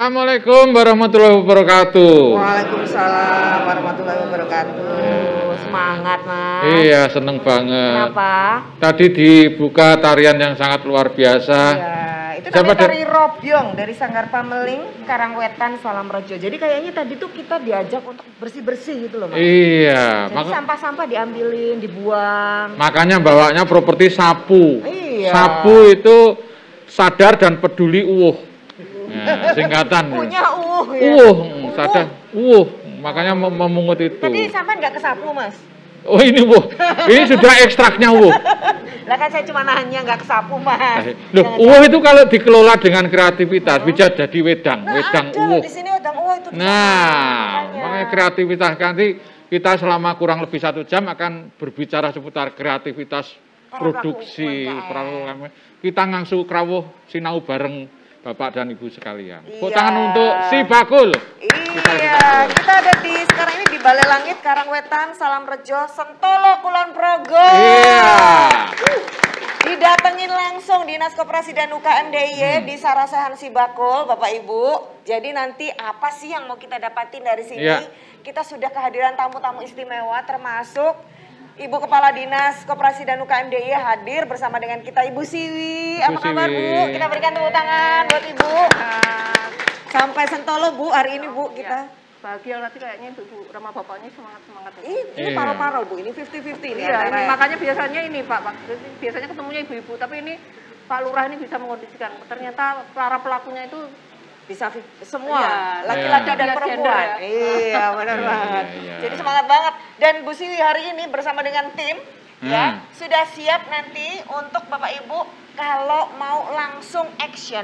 Assalamualaikum warahmatullahi wabarakatuh. Waalaikumsalam warahmatullahi wabarakatuh. Semangat, Mas. Iya, seneng banget. Kenapa? Tadi dibuka tarian yang sangat luar biasa. Iya, itu Siapa tadi tari Robyong dari Sanggar Pameling, Karangwetan, Salamrejo. Jadi kayaknya tadi tuh kita diajak untuk bersih-bersih gitu loh, Mas. Iya, Jadi sampah-sampah diambilin, dibuang. makanya bawanya properti sapu. Iya. Sapu itu sadar dan peduli Nah, singkatan. Punya ya. Sadar. Makanya memungut itu. Tadi sampai nggak ke sapu, Mas? Oh ini ini sudah ekstraknya Lah kan saya cuma nanya nggak ke sapu, Mas. Loh, itu kalau dikelola dengan kreativitas bisa jadi wedang Di sini wedang itu. Makanya kreativitas nanti kita selama kurang lebih 1 jam akan berbicara seputar kreativitas produksi pramuka. Kita ngangsu krawuh sinau bareng Bapak dan Ibu sekalian. Tepuk tangan untuk si Bakul. Iya, kita ada sekarang ini di Balai Langit, Karangwetan, Salamrejo, Sentolo, Kulon Progo. Iya. Didatengin langsung Dinas Koperasi dan UKM DIY di Sarasehan Si Bakul, Bapak Ibu. Jadi nanti apa sih yang mau kita dapatin dari sini? Iya. Kita sudah kehadiran tamu-tamu istimewa termasuk Ibu Kepala Dinas Koperasi dan UKM DIY hadir bersama dengan kita, Ibu Siwi. Apa kabar, Bu? Kita berikan tepuk tangan buat Ibu. Sampai Sentolo, Bu, hari ini, Bu, kita. Bahagia nanti kayaknya Ibu sama bapaknya semangat-semangat. Ini paro-paro, Bu, ini 50-50 nih. Iya, ini makanya biasanya ini Pak, biasanya ketemunya ibu-ibu, tapi ini Pak Lurah ini bisa mengondisikan. Ternyata para pelakunya itu bisa semua, laki-laki dan perempuan. Iya, benar banget. Jadi semangat banget. Dan Bu Siwi hari ini bersama dengan tim ya sudah siap nanti untuk Bapak Ibu kalau mau langsung action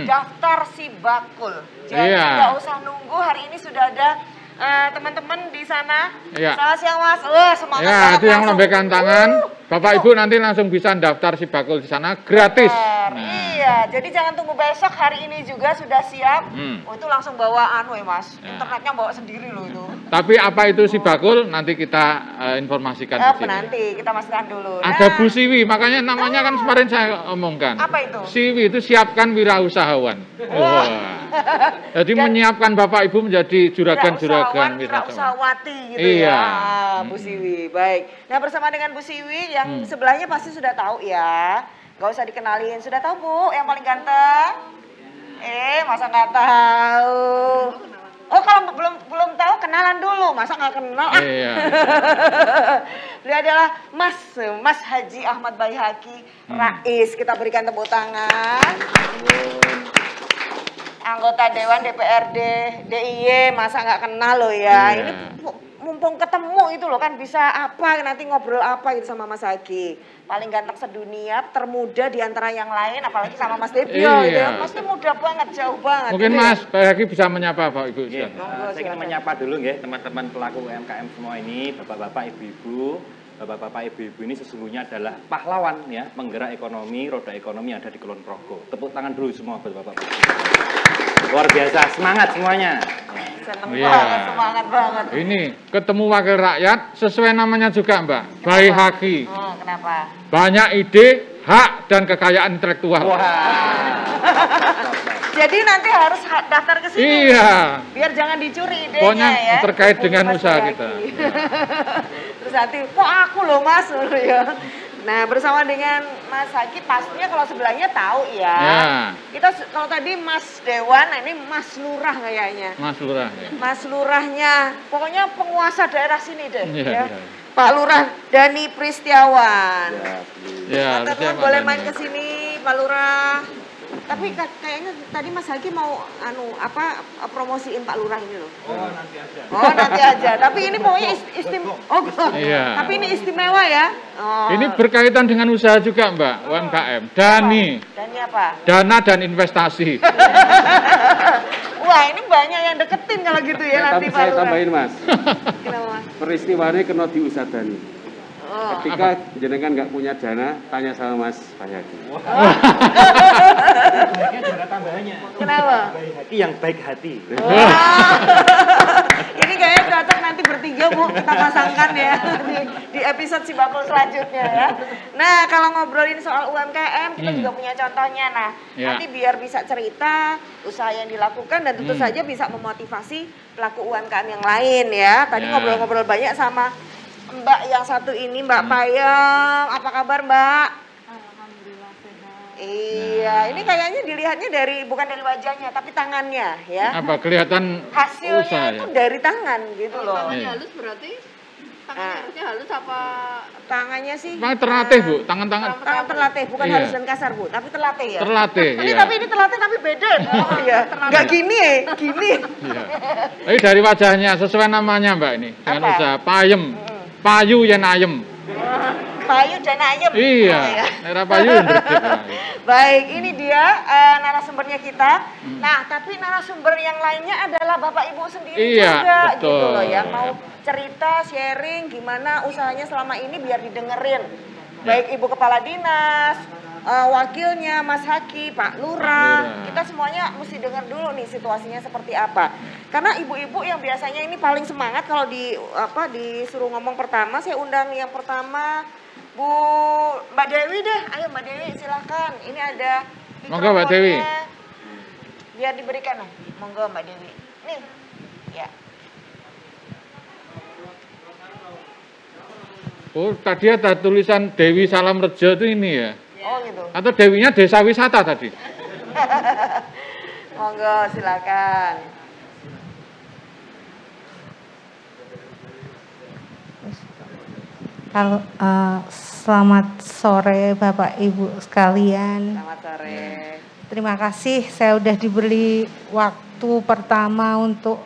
daftar Si Bakul. Jadi nggak usah nunggu, hari ini sudah ada teman-teman di sana. Selamat siang, Mas. Semangat banget. Itu yang melambaikan tangan. Bapak Ibu nanti langsung bisa daftar Si Bakul di sana gratis. Iya, jadi jangan tunggu besok, hari ini juga sudah siap. Itu langsung bawaan, Mas. Internetnya bawa sendiri loh itu. Tapi apa itu Si Bakul nanti kita informasikan di sini. Nanti kita masukkan dulu. Ada Bu Siwi, makanya namanya kan kemarin saya omongkan. Apa itu? Siwi itu siapkan wirausahawan. Jadi menyiapkan Bapak Ibu menjadi juragan-juragan wirausahawati gitu ya. Bu Siwi, baik. Nah, bersama dengan Bu Siwi yang sebelahnya pasti sudah tahu ya. Gak usah dikenalin, sudah tahu Bu yang paling ganteng? Masa nggak tahu? Oh, kalau belum tahu kenalan dulu, masa nggak kenal? Iya. Beliau adalah Mas Haji Ahmad Baihaqi Rais. Kita berikan tepuk tangan. Anggota Dewan DPRD DIY, masa nggak kenal loh ya? Ini mumpung ketemu itu loh kan bisa apa nanti ngobrol apa gitu sama Mas Hagi. Paling ganteng sedunia, termuda di antara yang lain, apalagi sama Mas Debio gitu ya. Pasti muda banget, jauh banget. Mungkin gitu Mas Hagi bisa menyapa Pak Ibu. Saya ingin menyapa dulu ya teman-teman pelaku UMKM semua ini, bapak-bapak, ibu-ibu. Bapak-bapak, ibu-ibu ini sesungguhnya adalah pahlawan ya, penggerak ekonomi, roda ekonomi yang ada di Kulon Progo. Tepuk tangan dulu semua buat bapak-bapak. Luar biasa, semangat semuanya. Seneng banget, semangat banget. Ini ketemu wakil rakyat sesuai namanya juga Mbak, Baihaqi. Kenapa? Banyak ide, hak dan kekayaan intelektual. Jadi nanti harus daftar ke sini. Iya. Biar jangan dicuri idenya. Pokoknya ya. Terkait dengan usaha kita. Terus nanti, kok aku loh Mas ya. Nah, bersama dengan Mas Hagi pastinya kalau sebelahnya tahu ya. Kita kalau tadi Mas Dewan, nah ini Mas Lurah kayaknya. Mas Lurah ya. Mas Lurahnya, pokoknya penguasa daerah sini deh ya. Pak Lurah Dani Pristiawan. Ya, boleh main ke sini Pak Lurah. Tapi kayaknya tadi Mas Hagi mau promosiin Pak Lurah ini loh. Nanti aja. Tapi ini pokoknya tapi ini istimewa ya. Ini berkaitan dengan usaha juga Mbak, UMKM. Dani apa? Dana dan investasi. Wah, ini banyak yang deketin kalau gitu ya nanti Pak Lurah. Saya tambahin Mas. Kenapa Mas? Peristiwanya kena diusadani. Ketika jenengan nggak punya dana, tanya sama Mas Baihaqi. Baiknya ada tambahannya. Kenapa? Baihaqi yang baik hati. Ini Ini kayaknya cocok nanti bertiga Bu kita pasangkan ya di episode si bakul selanjutnya ya. Nah kalau ngobrolin soal UMKM kita juga punya contohnya. Nah nanti biar bisa cerita usaha yang dilakukan dan tentu saja bisa memotivasi pelaku UMKM yang lain ya. Tadi ngobrol-ngobrol banyak sama Mbak yang satu ini, Mbak Payem. Apa kabar Mbak? Alhamdulillah sehat. Iya, ini kayaknya dilihatnya bukan dari wajahnya, tapi tangannya ya. Apa kelihatan hasilnya usaha, itu ya? dari tangan gitu loh. Tangannya halus berarti? Tangannya harusnya halus apa? Tangannya sih. Memang terlatih Bu, tangan-tangan. Tangan terlatih, bukan halus dan kasar Bu, tapi terlatih ya. Terlatih, ini, iya. Tapi ini terlatih tapi beda. Oh iya, nggak gini. Iya. Tapi dari wajahnya sesuai namanya Mbak ini, dengan Apa? usaha Payem, payu yen ayem. Payu dan ayam. Iya, merah payu. Baik, ini dia narasumbernya kita. Nah, tapi narasumber yang lainnya adalah Bapak Ibu sendiri juga betul. gitu loh yang mau cerita, sharing gimana usahanya selama ini biar didengerin. Baik Ibu Kepala Dinas, wakilnya Mas Haki, Pak Lurah. Kita semuanya mesti dengar dulu nih situasinya seperti apa. Karena ibu-ibu yang biasanya ini paling semangat kalau disuruh ngomong pertama, saya undang yang pertama Bu Mbak Dewi deh. Ayo Mbak Dewi silahkan. Ini ada monggo Mbak Dewi. Biar diberikan nih. Monggo Mbak Dewi. Nih. Ya. Oh, tadi ada tulisan Dewi Salam Rejo itu ini ya? Oh gitu. Atau Dewinya Desa Wisata tadi? Monggo silakan. Halo, selamat sore Bapak Ibu sekalian. Selamat sore. Terima kasih saya udah diberi waktu pertama untuk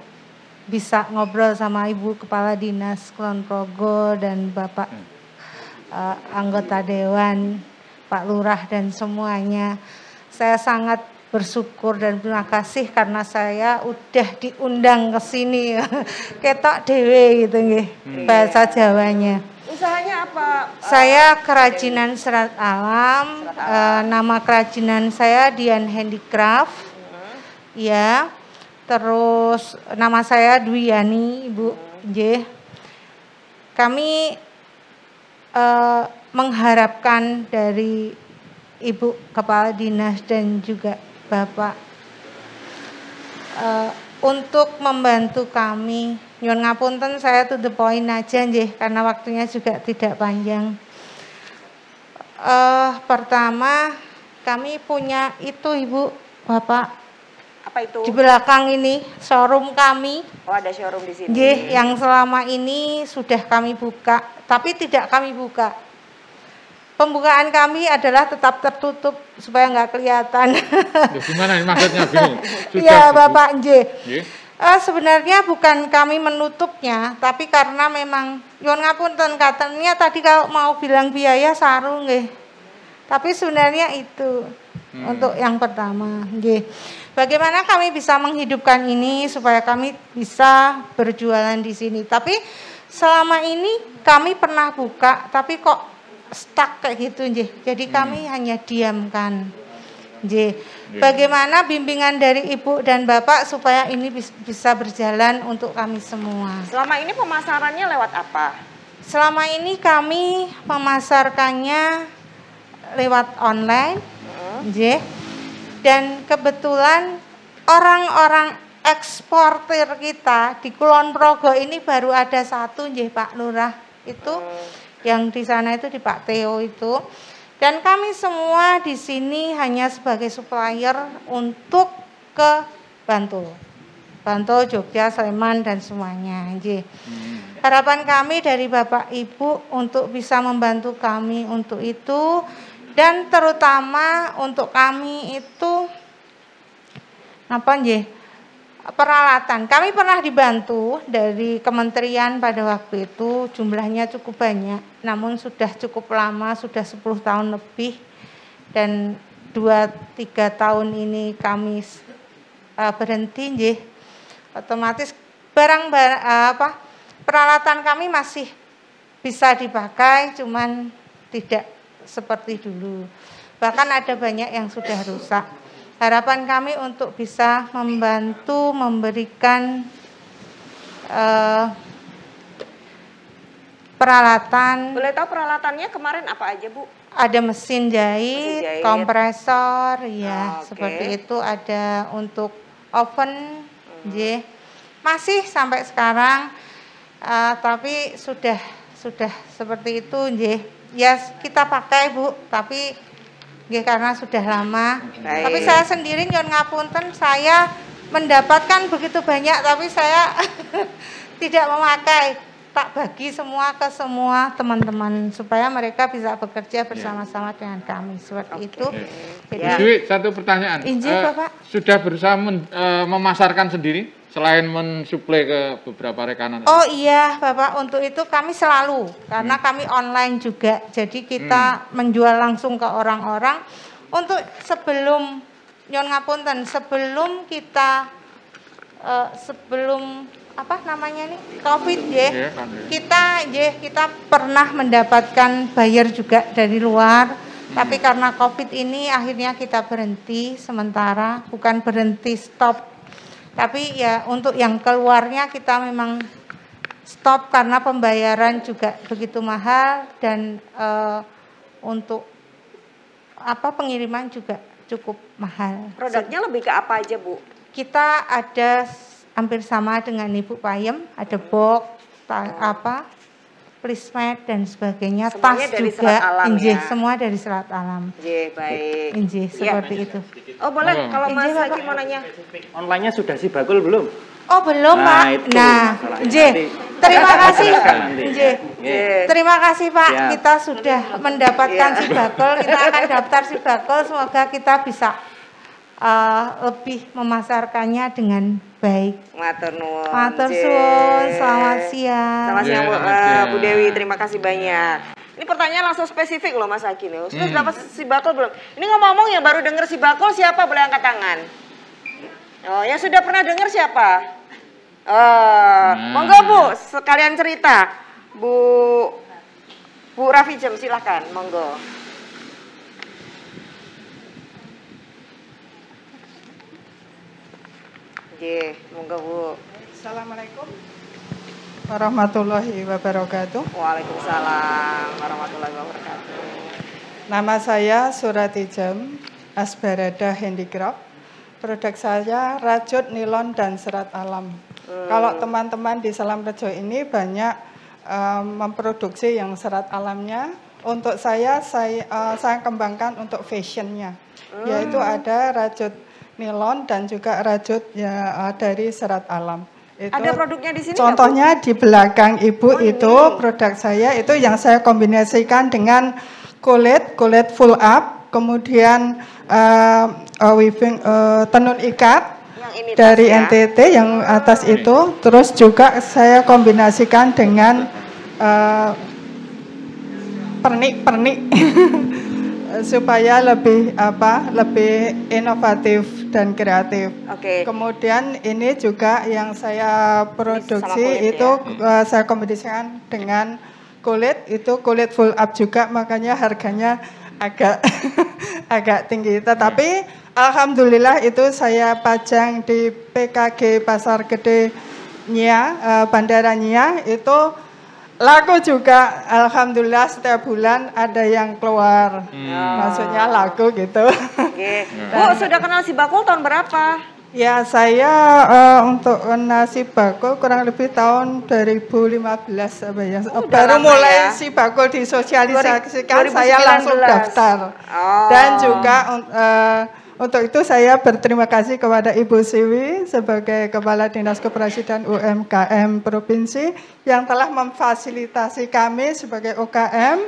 bisa ngobrol sama Ibu Kepala Dinas Kulon Progo dan Bapak anggota Dewan, Pak Lurah dan semuanya. Saya sangat bersyukur dan terima kasih karena saya udah diundang ke sini. Ketok dewe gitu nggih, bahasa Jawanya. Usahanya apa? Saya kerajinan serat alam. Nama kerajinan saya Dian Handicraft. Ya. Terus nama saya Dwi Yani, Ibu. Nggih. Kami mengharapkan dari Ibu Kepala Dinas dan juga Bapak untuk membantu kami. Nyuwun ngapunten saya to the point aja nggih karena waktunya juga tidak panjang. Pertama kami punya itu Ibu, Bapak. Apa itu? Di belakang ini showroom kami. Oh, ada showroom di sini. Nggih, yang selama ini sudah kami buka, tapi tidak kami buka. Pembukaan kami adalah tetap tertutup supaya nggak kelihatan. Gimana ini maksudnya bingung? Iya Bapak nggih. Sebenarnya bukan kami menutupnya, tapi karena memang nyuwun ngapunten katanya tadi kalau mau bilang biaya saru nggih. Tapi sebenarnya itu untuk yang pertama nggih. Bagaimana kami bisa menghidupkan ini supaya kami bisa berjualan di sini. Tapi selama ini kami pernah buka, tapi kok stuck kayak gitu nggih. Jadi kami hanya diamkan. Nggih. Bagaimana bimbingan dari Ibu dan Bapak supaya ini bisa berjalan untuk kami semua. Selama ini pemasarannya lewat apa? Selama ini kami memasarkannya lewat online. Nggih. Dan kebetulan orang-orang eksportir kita di Kulon Progo ini baru ada satu nggih Pak Lurah. Itu yang di sana itu di Pak Theo itu. Dan kami semua di sini hanya sebagai supplier untuk ke Bantul. Bantul, Jogja, Sleman dan semuanya. Harapan kami dari Bapak Ibu untuk bisa membantu kami untuk itu dan terutama untuk kami itu apa nggih? Peralatan. Kami pernah dibantu dari kementerian pada waktu itu, jumlahnya cukup banyak, namun sudah cukup lama, sudah 10 tahun lebih, dan 2-3 tahun ini kami berhenti, nggih. Otomatis peralatan kami masih bisa dipakai, cuman tidak seperti dulu. Bahkan ada banyak yang sudah rusak. Harapan kami untuk bisa membantu memberikan peralatan. Boleh tahu peralatannya kemarin apa aja, Bu? Ada mesin jahit, kompresor, ya seperti itu. Ada untuk oven, masih sampai sekarang, tapi sudah seperti itu, ya kita pakai, Bu, tapi karena sudah lama. Tapi saya sendiri nyuwun ngapunten, saya mendapatkan begitu banyak, tapi saya tidak memakai. Tak bagi semua ke semua teman-teman supaya mereka bisa bekerja bersama-sama dengan kami seperti itu. Jadi satu pertanyaan, Bapak. Sudah berusaha memasarkan sendiri selain mensuplai ke beberapa rekanan? Oh iya Bapak, untuk itu kami selalu, karena kami online juga, jadi kita menjual langsung ke orang-orang. Untuk sebelum nyuwun ngapunten, sebelum kita sebelum apa namanya nih COVID kita pernah mendapatkan buyer juga dari luar, tapi karena COVID ini akhirnya kita berhenti sementara, bukan berhenti, stop, tapi ya untuk yang keluarnya kita memang stop karena pembayaran juga begitu mahal dan untuk pengiriman juga cukup mahal. Produknya lebih ke apa aja, Bu? Kita ada hampir sama dengan Ibu Payem, ada box, placemat dan sebagainya, semuanya tas dari juga, serat alam, semua dari serat alam. Baik. Seperti itu. Oh boleh, kalau Mas Haki mau nanya. Online-nya sudah Sibakul belum? Oh belum, Pak. Terima kasih. Terima kasih Pak. Siap. Kita sudah mendapatkan Sibakul, kita akan daftar Sibakul, semoga kita bisa lebih memasarkannya dengan baik. Matur nuwun. Matur suwun. Selamat siang. Selamat siang, Bu Dewi. Terima kasih banyak. Ini pertanyaan langsung spesifik loh Mas Haki nih. Sudah dapat Sibakul belum? Ini ngomong-ngomong ya baru dengar Sibakul, siapa boleh angkat tangan? Oh, yang sudah pernah dengar siapa? Monggo Bu, sekalian cerita. Bu Rafi Jem, silahkan, monggo. Monggo Bu. Assalamualaikum warahmatullahi wabarakatuh. Waalaikumsalam warahmatullahi wabarakatuh. Nama saya Surati Jem, Asbarada Handicraft. Produk saya rajut, nilon, dan serat alam. Kalau teman-teman di Salam Rejo ini banyak memproduksi yang serat alamnya. Untuk saya kembangkan untuk fashionnya, yaitu ada rajut nilon dan juga rajut dari serat alam. Itu, ada produknya di sini? Contohnya di belakang Ibu itu produk saya itu yang saya kombinasikan dengan kulit full up, kemudian weaving tenun ikat dari NTT yang atas itu, terus juga saya kombinasikan dengan pernik-pernik supaya lebih inovatif dan kreatif. Kemudian ini juga yang saya produksi itu saya kombinasikan dengan kulit, itu kulit full up juga, makanya harganya agak tinggi. Tetapi alhamdulillah itu saya pajang di PKG Pasar Gede Bandara Nia, itu laku juga, alhamdulillah setiap bulan ada yang keluar, maksudnya laku gitu. Bu, sudah kenal Sibakul tahun berapa? Ya, saya untuk Sibakul kurang lebih tahun 2015 baru mulai Sibakul disosialisasikan, saya langsung daftar. Dan juga untuk itu saya berterima kasih kepada Ibu Siwi sebagai Kepala Dinas Koperasi dan UMKM Provinsi yang telah memfasilitasi kami sebagai UKM,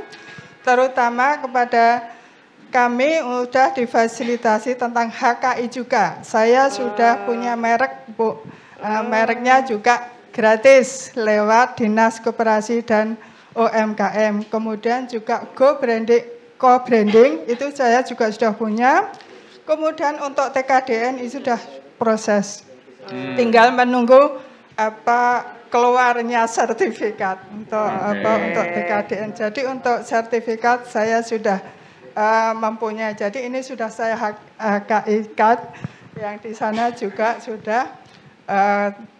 terutama kepada kami sudah difasilitasi tentang HKI juga. Saya sudah punya merek, Bu. Mereknya juga gratis lewat Dinas Koperasi dan UMKM. Kemudian juga co-branding itu saya juga sudah punya. Kemudian untuk TKDN itu sudah proses, tinggal menunggu keluarnya sertifikat untuk untuk TKDN. Jadi untuk sertifikat saya sudah mempunyai. Jadi ini sudah saya HKI card, yang di sana juga sudah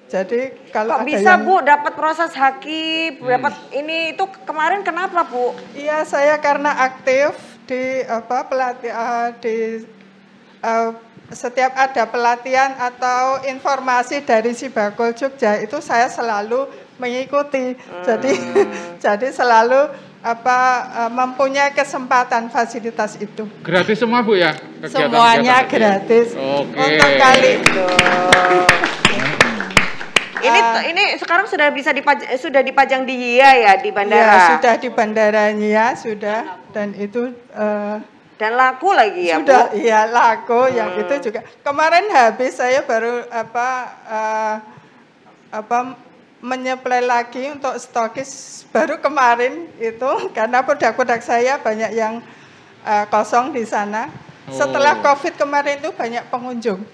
Jadi kalau kok bisa Bu dapat proses hakib, dapat ini itu kemarin kenapa Bu? Iya, saya karena aktif di setiap ada pelatihan atau informasi dari Sibakul Jogja itu saya selalu mengikuti. Jadi selalu mempunyai kesempatan fasilitas itu. Gratis semua Bu ya? Semuanya gratis. Oke. Untuk kali itu. Ini sekarang sudah bisa dipajang di HIA ya di bandara. Ya, sudah di bandaranya sudah, dan itu dan laku lagi ya sudah, Bu? iya laku. Yang itu juga kemarin habis, saya baru menyeplai lagi untuk stokis baru kemarin itu, karena produk-produk saya banyak yang kosong di sana. Setelah COVID kemarin itu banyak pengunjung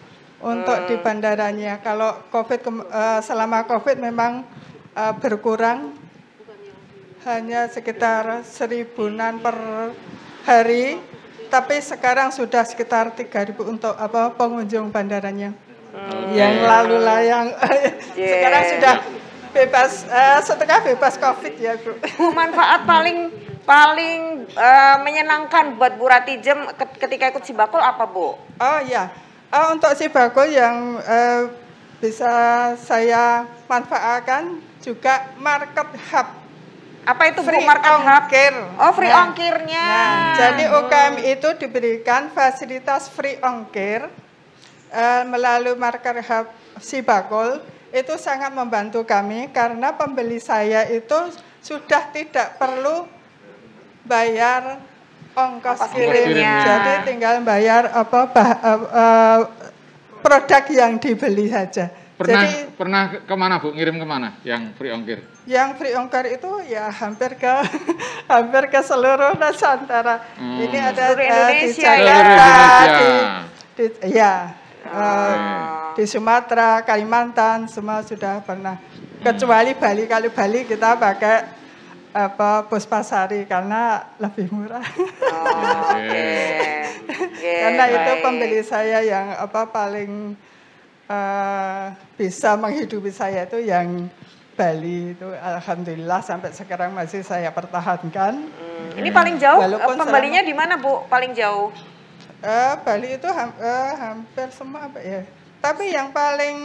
untuk di bandaranya. Kalau selama COVID memang berkurang, hanya sekitar 1000-an per hari, tapi sekarang sudah sekitar 3000 untuk pengunjung bandaranya. Yang lalu layang sekarang sudah bebas, setengah bebas COVID ya Bu. Bu, manfaat paling menyenangkan buat Bu Ratijem ketika ikut Sibakul apa Bu? Oh ya, untuk Sibakul yang bisa saya manfaatkan juga market hub. Apa itu Bu, free market hub? ongkir. Oh, free ongkirnya. Jadi UKM itu diberikan fasilitas free ongkir melalui market hub Sibakul. Itu sangat membantu kami karena pembeli saya itu sudah tidak perlu bayar ongkos kirimnya. Jadi tinggal bayar produk yang dibeli saja. Pernah kemana Bu? Ngirim kemana yang free ongkir? Yang free ongkir itu ya hampir ke seluruh Nusantara. Ini ada di Jakarta, di Sumatera, Kalimantan, semua sudah pernah. Kecuali Bali, kalau Bali kita pakai Puspasari karena lebih murah. Karena itu pembeli saya yang paling bisa menghidupi saya itu yang Bali itu, alhamdulillah sampai sekarang masih saya pertahankan. Ini paling jauh pembelinya di mana Bu? Paling jauh? Bali itu hampir semua ya. Tapi yang paling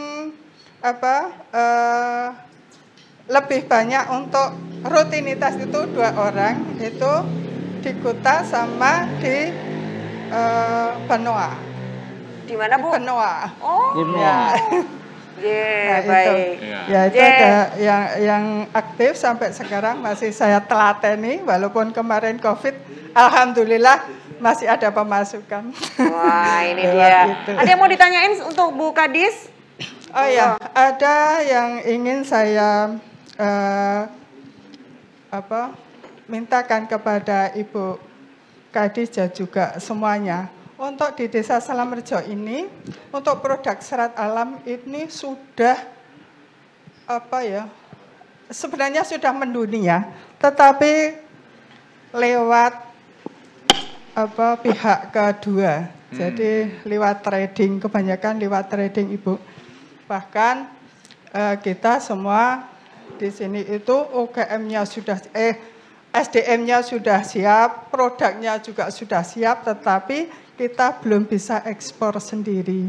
lebih banyak untuk rutinitas itu 2 orang, itu di Kuta sama di Benoa. Di mana Bu? Benoa. Oh. Ya. Baik. Ya itu ada yang aktif sampai sekarang masih saya telateni, walaupun kemarin COVID, alhamdulillah masih ada pemasukan. Wah, ini dia. Itu. Ada yang mau ditanyain untuk Bu Kadis? Oh ya, ada yang ingin saya mintakan kepada Ibu Kadis dan juga semuanya. Untuk di Desa Salamrejo ini, untuk produk serat alam ini sudah sebenarnya sudah mendunia, tetapi lewat pihak kedua. Jadi lewat trading, kebanyakan lewat trading Ibu. Bahkan kita semua di sini itu UKM-nya sudah SDM-nya sudah siap, produknya juga sudah siap, tetapi kita belum bisa ekspor sendiri.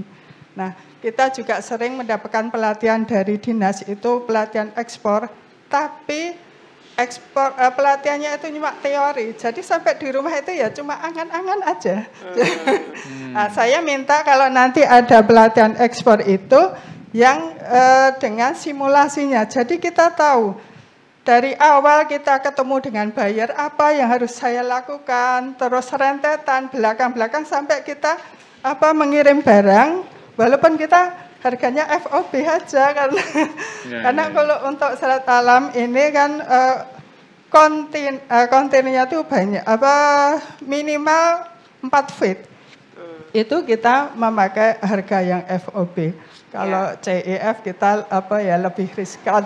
Nah, kita juga sering mendapatkan pelatihan dari dinas itu pelatihan ekspor, tapi pelatihannya itu cuma teori. Jadi sampai di rumah itu ya cuma angan-angan aja. Nah, saya minta kalau nanti ada pelatihan ekspor itu yang dengan simulasinya. Jadi kita tahu dari awal kita ketemu dengan buyer, apa yang harus saya lakukan, terus rentetan belakang-belakang sampai kita mengirim barang, walaupun kita harganya FOB aja karena kalau untuk serat alam ini kan kontainernya tuh banyak, minimal 4 feet. Itu kita memakai harga yang FOB. Kalau CEF kita lebih riskan.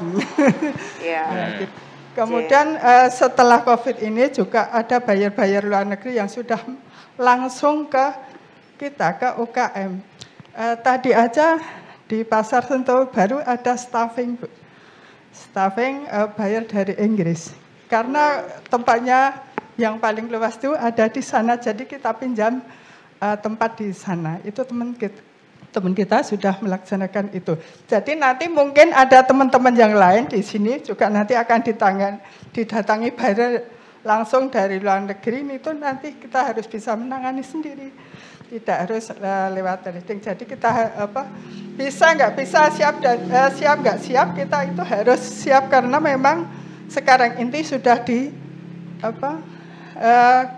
Kemudian setelah COVID ini juga ada buyer-buyer luar negeri yang sudah langsung ke kita, ke UKM. Tadi aja Di Pasar Sentul baru ada staffing, Bu. Staffing bayar dari Inggris. Karena tempatnya yang paling luas itu ada di sana, jadi kita pinjam tempat di sana. Itu teman kita sudah melaksanakan itu. Jadi nanti mungkin ada teman-teman yang lain di sini juga nanti akan didatangi bayar langsung dari luar negeri. Itu nanti kita harus bisa menangani sendiri. Tidak harus lewat trading. Jadi kita bisa nggak bisa, siap nggak siap, kita itu harus siap karena memang sekarang ini sudah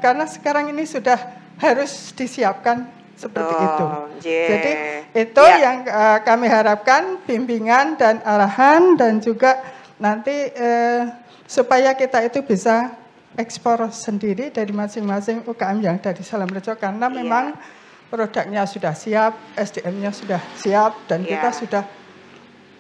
karena sekarang ini sudah harus disiapkan seperti itu. Jadi itu yang kami harapkan, bimbingan dan arahan dan juga nanti supaya kita itu bisa ekspor sendiri dari masing-masing UKM yang ada di Salamrejo karena memang produknya sudah siap, SDM-nya sudah siap, dan kita sudah,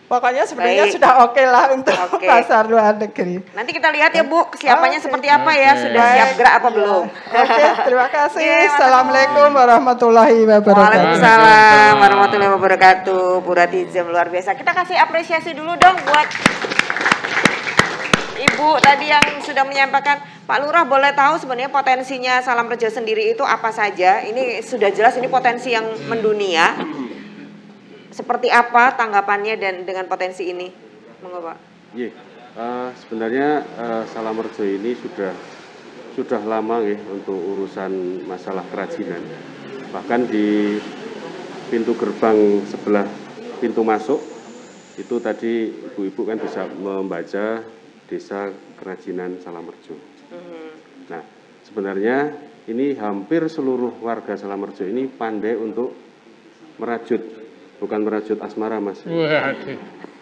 pokoknya sebenarnya sudah oke lah untuk pasar luar negeri. Nanti kita lihat ya Bu, kesiapannya seperti apa ya, sudah siap gerak apa belum? Oke, terima kasih. Assalamualaikum warahmatullahi wabarakatuh. Waalaikumsalam warahmatullahi wabarakatuh. Bu Ratizem luar biasa. Kita kasih apresiasi dulu dong buat Ibu tadi yang sudah menyampaikan. Pak Lurah, boleh tahu sebenarnya potensinya Salamrejo sendiri itu apa saja? Ini sudah jelas ini potensi yang mendunia. Seperti apa tanggapannya dan dengan potensi ini? Monggo Pak. Iya, sebenarnya Salamrejo ini sudah lama ya untuk urusan masalah kerajinan. Bahkan di pintu gerbang sebelah pintu masuk itu tadi ibu-ibu kan bisa membaca Desa Kerajinan Salamrejo. Nah, sebenarnya ini hampir seluruh warga Salamrejo ini pandai untuk merajut, bukan merajut asmara, Mas.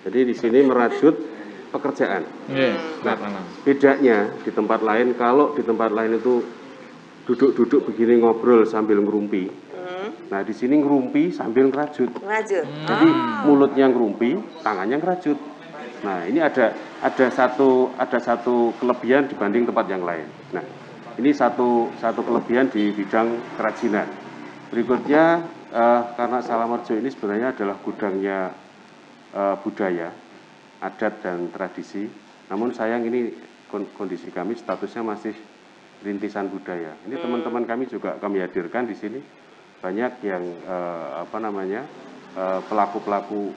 Jadi di sini merajut pekerjaan. Nah, bedanya di tempat lain, kalau di tempat lain itu duduk-duduk begini ngobrol sambil ngerumpi. Nah, di sini ngerumpi sambil ngerajut. Jadi mulutnya ngerumpi, tangannya ngerajut. Nah, ini ada satu kelebihan dibanding tempat yang lain. Nah, ini satu kelebihan di bidang kerajinan. Berikutnya, karena Salamrejo ini sebenarnya adalah gudangnya budaya, adat dan tradisi. Namun sayang ini kondisi kami statusnya masih rintisan budaya. Ini teman-teman kami juga kami hadirkan di sini. Banyak yang pelaku-pelaku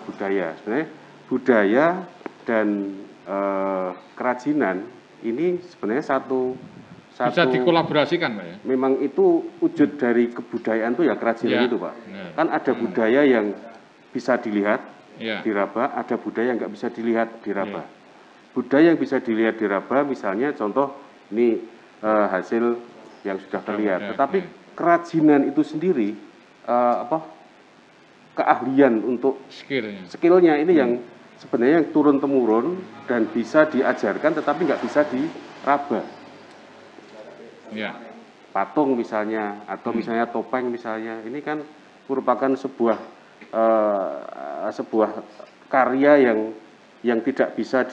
budaya. Sebenarnya budaya dan kerajinan ini sebenarnya satu bisa dikolaborasikan, Pak ya. Memang itu wujud dari kebudayaan itu ya kerajinan itu, Pak. Kan ada budaya yang bisa dilihat diraba, ada budaya yang nggak bisa dilihat diraba. Budaya yang bisa dilihat diraba, misalnya contoh ini hasil yang sudah terlihat. Tetapi kerajinan itu sendiri keahlian untuk skillnya ini yang sebenarnya yang turun-temurun dan bisa diajarkan tetapi nggak bisa diraba. Patung misalnya, atau misalnya topeng misalnya, ini kan merupakan sebuah karya yang tidak bisa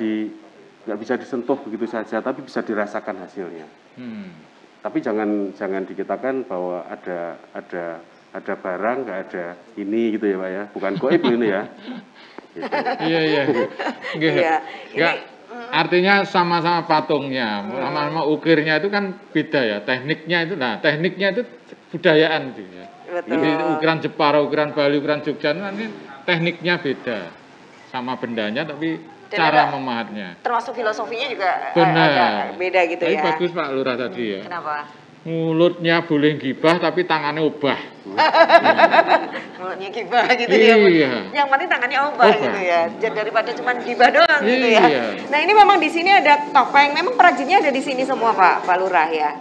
disentuh begitu saja, tapi bisa dirasakan hasilnya. Tapi jangan dikatakan bahwa ada barang, nggak ada ini gitu ya Pak ya, bukan goib ini ya. Iya. Artinya sama-sama patungnya, sama-sama ukirnya itu kan beda ya, tekniknya itu budayaan gitu ya. Jadi ukiran Jepara, ukiran Bali, ukiran Jogja nanti tekniknya beda, sama bendanya tapi dan cara memahatnya. Termasuk filosofinya juga agak beda gitu ya. Bagus Pak Lurah tadi ya. Kenapa? Mulutnya boleh gibah tapi tangannya obah. Mulutnya gibah gitu ya. Yang penting tangannya obah gitu ya. Daripada cuma gibah doang gitu ya. Nah, ini memang di sini ada topeng. Memang perajinnya ada di sini semua Pak Lurah ya.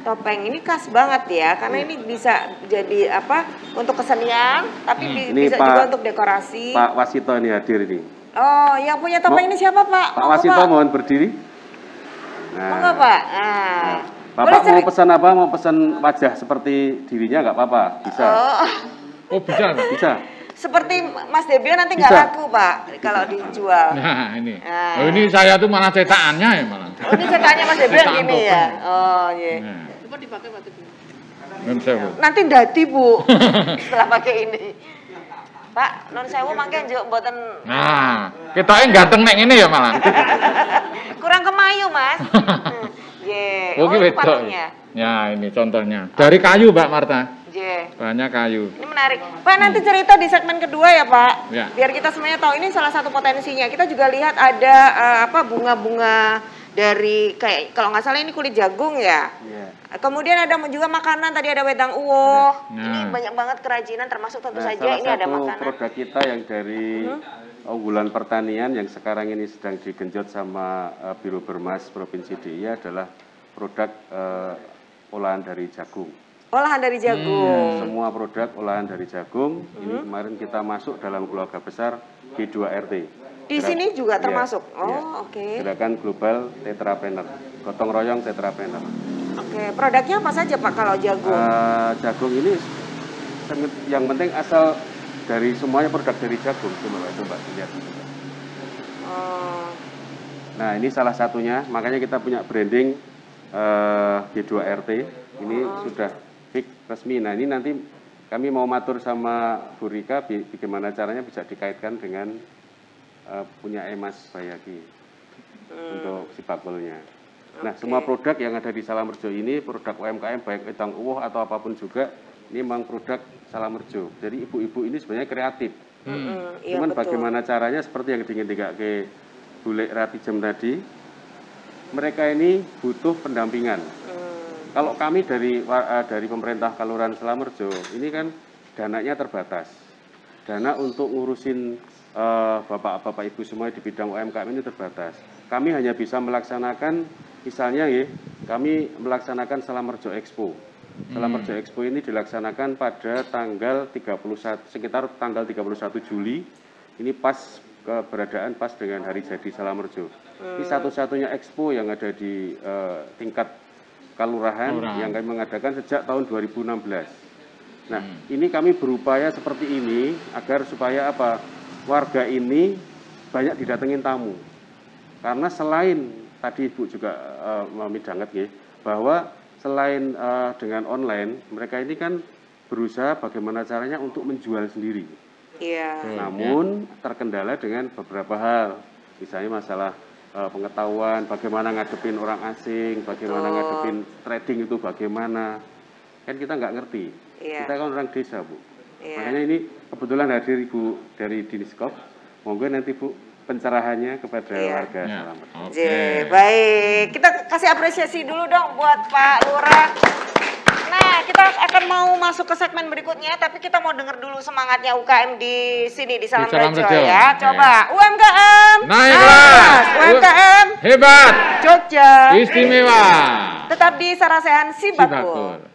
Topeng ini khas banget ya, karena ini bisa jadi untuk kesenian, tapi bisa juga untuk dekorasi. Pak Wasito ini hadir ini. Oh, yang punya topeng ini siapa Pak? Pak Wasito mohon berdiri. Monggo Pak. Bapak mau pesan apa? Mau pesan wajah seperti dirinya nggak apa-apa? Bisa. Oh bisa? Bisa. Seperti Mas Debio nanti nggak laku Pak kalau dijual. Nah ini. Oh ini saya tuh malah cetakannya ya malah. Oh ini cetakannya Mas Debio yang gini ya? Oh iya. Coba dipakai Pak Debio. Nanti dadi Bu setelah pakai ini. Pak, non sewu mangke njuk mboten. Nah, ketoke ganteng nek ngene ya malah. Kurang kemayu, Mas. Ye. Oh, ini wedok. Ya, ini contohnya. Dari kayu, Mbak Marta. Ye. Banyak kayu. Ini menarik. Pak, nanti cerita di segmen kedua ya, Pak. Ya. Biar kita semuanya tahu ini salah satu potensinya. Kita juga lihat ada bunga-bunga dari kayak kalau nggak salah ini kulit jagung ya. Yeah. Kemudian ada juga makanan, tadi ada wedang uwoh. Nah. Ini banyak banget kerajinan termasuk tentu saja salah ini ada satu makanan. produk kita yang dari unggulan pertanian yang sekarang ini sedang digenjot sama Biro Bermas Provinsi DIY adalah produk olahan dari jagung. Olahan dari jagung. Semua produk olahan dari jagung. Ini kemarin kita masuk dalam keluarga besar G2RT. Di sini juga termasuk. Oke. Gerakan Global Tetrapreneur. Gotong royong Tetrapreneur. Oke, produknya apa saja Pak kalau jagung? Jagung ini yang penting asal dari semuanya produk dari jagung. Coba lihat. Nah, ini salah satunya. Makanya kita punya branding G2RT. Ini sudah fix resmi. Nah, ini nanti kami mau matur sama Bu Rika bagaimana caranya bisa dikaitkan dengan punya Mas Bayaki untuk si bakulnya. Nah, semua produk yang ada di Salamrejo ini produk UMKM baik wedang uwoh atau apapun juga ini memang produk Salamrejo. Jadi ibu-ibu ini sebenarnya kreatif. Cuman bagaimana caranya seperti yang ke Bu Rati Jem tadi, mereka ini butuh pendampingan. Kalau kami dari pemerintah Kelurahan Salamrejo ini kan dananya terbatas. Dana untuk ngurusin bapak-bapak ibu semua di bidang UMKM ini terbatas. Kami hanya bisa melaksanakan, misalnya ya, kami melaksanakan Salamrejo Expo. Salamrejo Expo ini dilaksanakan pada tanggal 31, sekitar tanggal 31 Juli. Ini pas keberadaan pas dengan hari jadi Salamrejo. Ini satu-satunya expo yang ada di tingkat kelurahan yang kami mengadakan sejak tahun 2016. Nah, ini kami berupaya seperti ini agar supaya apa? Warga ini banyak didatengin tamu. Karena selain tadi Ibu juga memidanget ya, bahwa selain dengan online, mereka ini kan berusaha bagaimana caranya untuk menjual sendiri. Iya. Namun terkendala dengan beberapa hal. Misalnya masalah pengetahuan, bagaimana ngadepin orang asing, bagaimana ngadepin trading itu bagaimana. Kan kita nggak ngerti. Kita kan orang desa, Bu. Makanya ini kebetulan hadir Ibu dari Diniskop. Monggo nanti Bu pencerahannya kepada warga Salamrejo. Baik, kita kasih apresiasi dulu dong buat Pak Lurah. Nah, kita akan mau masuk ke segmen berikutnya, tapi kita mau dengar dulu semangatnya UKM di sini di Salamrejo ya. Coba UMKM naiklah, UMKM hebat, Jogja istimewa. Tetap di Sarasehan Sibakul.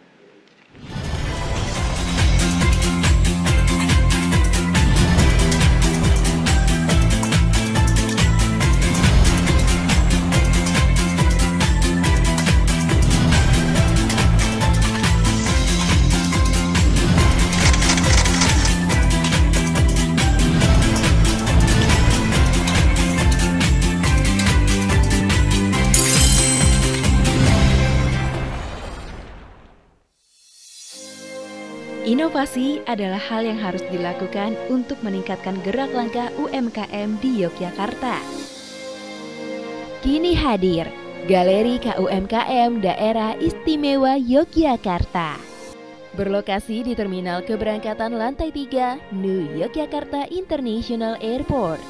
Inovasi adalah hal yang harus dilakukan untuk meningkatkan gerak langkah UMKM di Yogyakarta. Kini hadir Galeri KUMKM Daerah Istimewa Yogyakarta. Berlokasi di Terminal Keberangkatan Lantai 3, New Yogyakarta International Airport.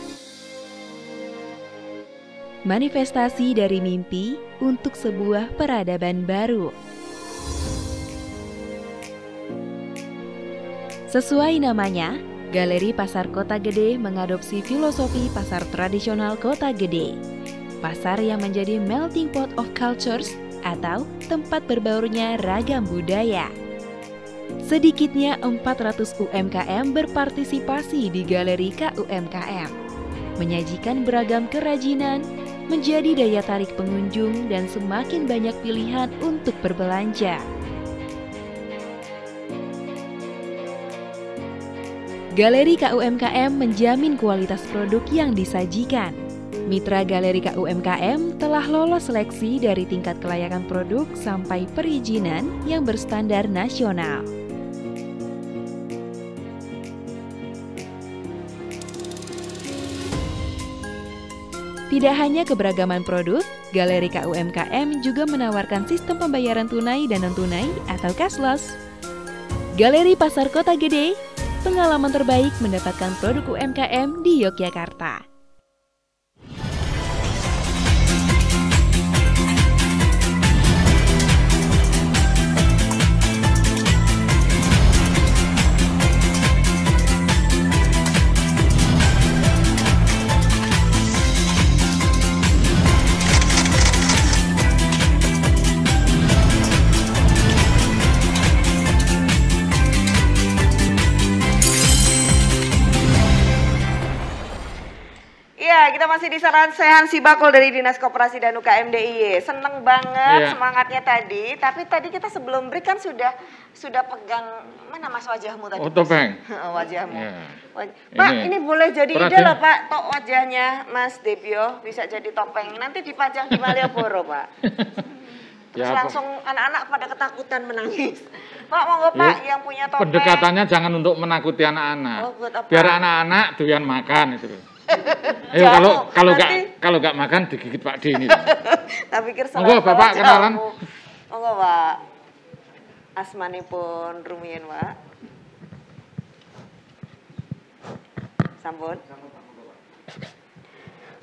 Manifestasi dari mimpi untuk sebuah peradaban baru. Sesuai namanya, Galeri Pasar Kota Gede mengadopsi filosofi pasar tradisional Kota Gede. Pasar yang menjadi melting pot of cultures atau tempat berbaurnya ragam budaya. Sedikitnya 400 UMKM berpartisipasi di Galeri KUMKM. Menyajikan beragam kerajinan, menjadi daya tarik pengunjung dan semakin banyak pilihan untuk berbelanja. Galeri KUMKM menjamin kualitas produk yang disajikan. Mitra Galeri KUMKM telah lolos seleksi dari tingkat kelayakan produk sampai perizinan yang berstandar nasional. Tidak hanya keberagaman produk, Galeri KUMKM juga menawarkan sistem pembayaran tunai dan non-tunai atau cashless. Galeri Pasar Kota Gede, pengalaman terbaik mendapatkan produk UMKM di Yogyakarta. Kita masih di Sehan Sibakul dari Dinas Koperasi dan UKM DIY. Seneng banget semangatnya tadi. Tapi tadi kita sebelum break kan sudah pegang mana Mas wajahmu tadi? Topeng. Wajahmu. Pak, ini boleh jadi ide loh Pak. Tok wajahnya Mas Debyo bisa jadi topeng. Nanti dipajang di Malioboro Pak. Terus langsung anak-anak pada ketakutan menangis. Pak, monggo Pak yang punya topeng. Pendekatannya jangan untuk menakuti anak-anak. Biar anak-anak doyan makan itu. Ayo kalau nggak makan digigit Pak D ini. Tak pikir salah. Monggo Bapak kenalan. Monggo Pak. Asmanipun rumiyin Pak. Sampun.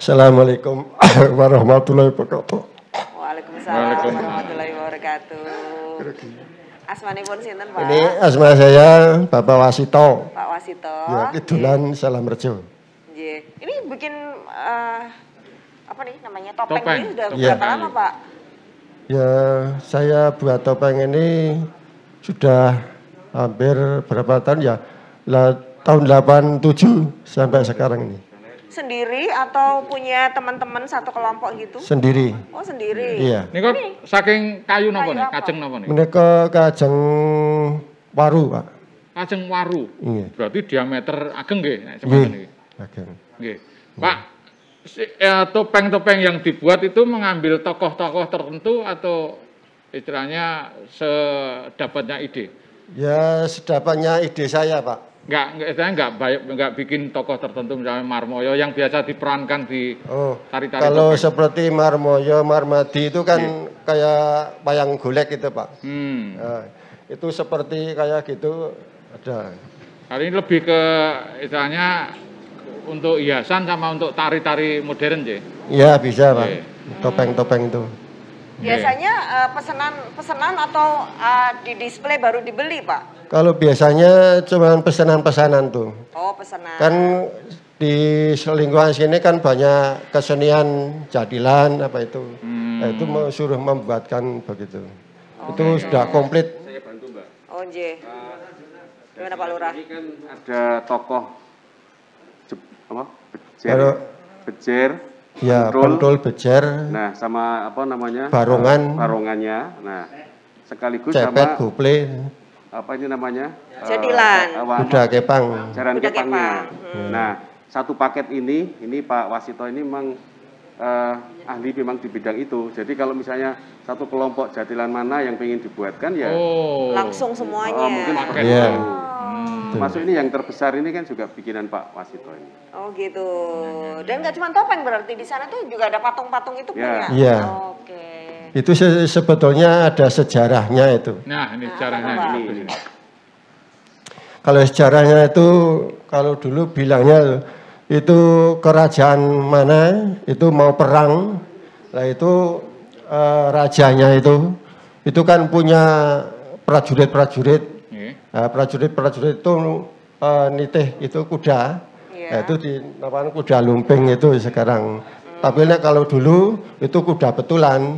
Assalamualaikum warahmatullahi wabarakatuh. Waalaikumsalam warahmatullahi wabarakatuh. Asmanipun sinten Pak? Ini asma saya Bapak Wasito. Pak Wasito. Ya, Kidulan Salamrejo. Ini bikin apa nih namanya topeng ini sudah berapa lama Pak? Ya saya buat topeng ini sudah hampir berapa tahun ya? Tahun 87 sampai sekarang ini. Sendiri atau punya teman-teman satu kelompok gitu? Sendiri. Oh sendiri. Iya. Ini kok saking kayu napa nih? Kajeng napa nih? Menika kajeng waru Pak. Kajeng waru. Iya. Berarti diameter ageng nggih nek semoten iki. Nggih. Pak, topeng-topeng yang dibuat itu mengambil tokoh-tokoh tertentu atau istilahnya sedapatnya ide? Ya, sedapatnya ide saya, Pak. Enggak bikin tokoh tertentu misalnya Marmoyo yang biasa diperankan di tari-tari. Kalau topeng. Seperti Marmoyo, Marmadi itu kan kayak wayang golek itu, Pak. Nah, itu seperti kayak gitu ada. Kali ini lebih ke istilahnya untuk hiasan sama untuk tari-tari modern, J? Iya, bisa, Pak. Topeng-topeng itu. Biasanya pesanan atau di display baru dibeli, Pak? Kalau biasanya cuma pesanan-pesanan tuh. Oh, pesanan. Kan di lingkungan sini kan banyak kesenian jadilan apa itu. Nah, itu suruh membuatkan begitu. Itu sudah komplit. Saya bantu, Mbak. Oh, J. Gimana Pak Lurah? Ini kan ada tokoh bejer, ya, pentul bejer. Nah, sama apa namanya? Barongannya. Nah, sekaligus cepet, sama guple. Apa ini namanya? Jadilan. Kuda kepang. Jaran kepangnya. Nah, satu paket ini Pak Wasito ini memang ahli memang di bidang itu. Jadi kalau misalnya satu kelompok jadilan mana yang ingin dibuatkan ya langsung semuanya. Mungkin paket. Yeah. Masuk ini yang terbesar ini kan juga bikinan Pak Wasito ini. Oh gitu. Dan nggak cuma topeng berarti di sana tuh juga ada patung-patung itu punya. Iya. Oke. Itu sebetulnya ada sejarahnya itu. Nah, ini sejarahnya ini. Kalau sejarahnya itu kalau dulu bilangnya itu kerajaan mana itu mau perang. Nah itu rajanya itu kan punya prajurit-prajurit. Nah, prajurit-prajurit itu nitih itu kuda, itu dinamakan kuda lumping itu sekarang. Tapi kalau dulu itu kuda betulan,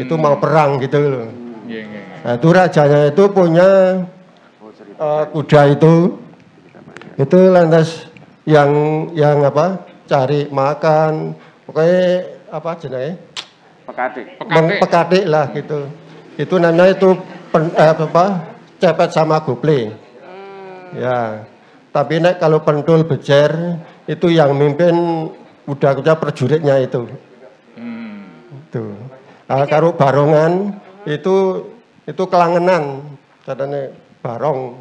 itu mau perang gitu loh. Nah, itu rajanya itu punya kuda itu lantas yang apa cari makan, pokoknya apa jenenge? Pekatik lah gitu. Itu namanya itu cepet sama guple. Ya. Tapi kalau pentul bejer itu yang mimpin kuda-kuda prajuritnya itu. Itu. Nah, karo barongan itu kelangenan katanya barong.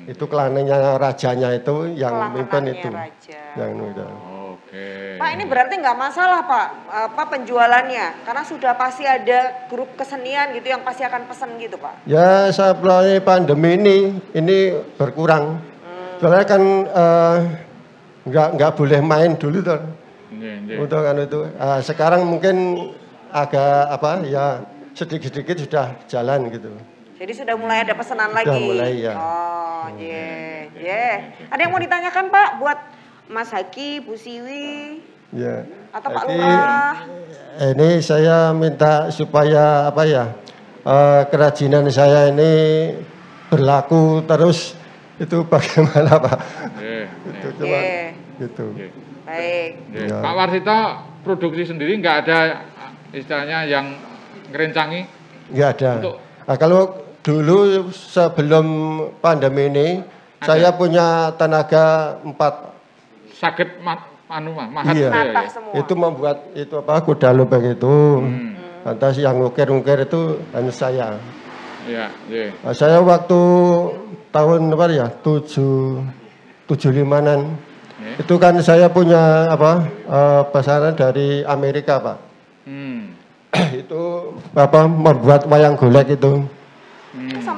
Itu kelangennya rajanya itu yang mimpin itu. Yang itu. Oke. Pak, ini berarti nggak masalah Pak, apa penjualannya, karena sudah pasti ada grup kesenian gitu yang pasti akan pesen gitu Pak. Ya setelah pandemi ini berkurang. Soalnya kan nggak boleh main dulu tuh. Untuk kan itu. Sekarang mungkin agak apa ya sedikit-sedikit sudah jalan gitu. Jadi sudah mulai ada pesanan lagi. Sudah mulai ya. Oh, Ada yang mau ditanyakan Pak buat Mas Haki, Bu Siwi, atau Pak Lurah? Ini saya minta supaya apa ya kerajinan saya ini berlaku terus, itu bagaimana Pak? Itu coba gitu. Baik. Ya. Pak Warsito produksi sendiri nggak ada istilahnya yang ngerencangi? Nggak ada. Nah, kalau dulu sebelum pandemi ini saya punya tenaga 4. Sakit mahat iya. Semua. Itu membuat itu apa kuda lubang itu. Lantas yang ngukir itu hanya saya. Iya, iya. Nah, saya waktu tahun apa ya 75-an itu kan saya punya apa pesanan dari Amerika Pak. Itu apa membuat wayang golek itu.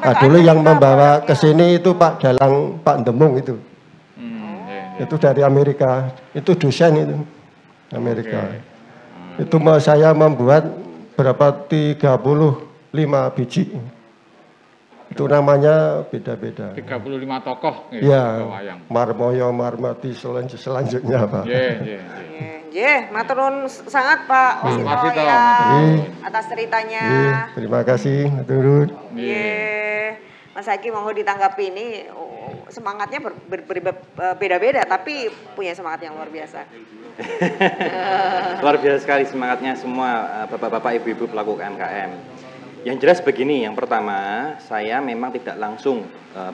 Nah, dulu yang membawa ke sini itu Pak Dalang, Pak Demung itu. Itu dari Amerika. Itu dosen itu Amerika. Itu saya membuat berapa 35 biji. Itu namanya beda-beda. 35 tokoh ya, Marmoyo, Marmati selanjutnya Pak. Matur nuwun sangat Pak Warsito ya atas ceritanya. Terima kasih, matur nuwun. Mas Haki mau ditanggapi ini semangatnya beda-beda tapi punya semangat yang luar biasa. Luar biasa sekali semangatnya semua bapak-bapak, ibu-ibu pelaku UMKM. Yang jelas begini, yang pertama saya memang tidak langsung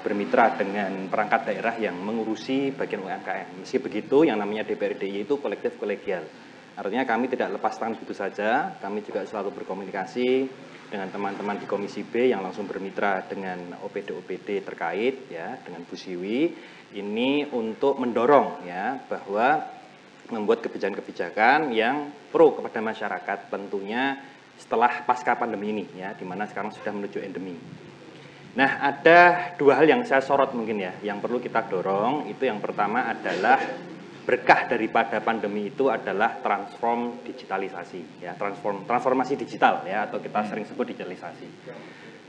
bermitra dengan perangkat daerah yang mengurusi bagian UMKM. Meski begitu, yang namanya DPRDI itu kolektif kolegial. Artinya kami tidak lepas tangan begitu saja, kami juga selalu berkomunikasi dengan teman-teman di Komisi B yang langsung bermitra dengan OPD-OPD terkait ya, dengan Bu Siwi. Ini untuk mendorong ya bahwa membuat kebijakan-kebijakan yang pro kepada masyarakat tentunya setelah pasca pandemi ini ya, di mana sekarang sudah menuju endemi. Nah, ada dua hal yang saya sorot mungkin ya, yang perlu kita dorong. Itu yang pertama adalah berkah daripada pandemi itu adalah digitalisasi ya, transformasi digital ya, atau kita sering sebut digitalisasi.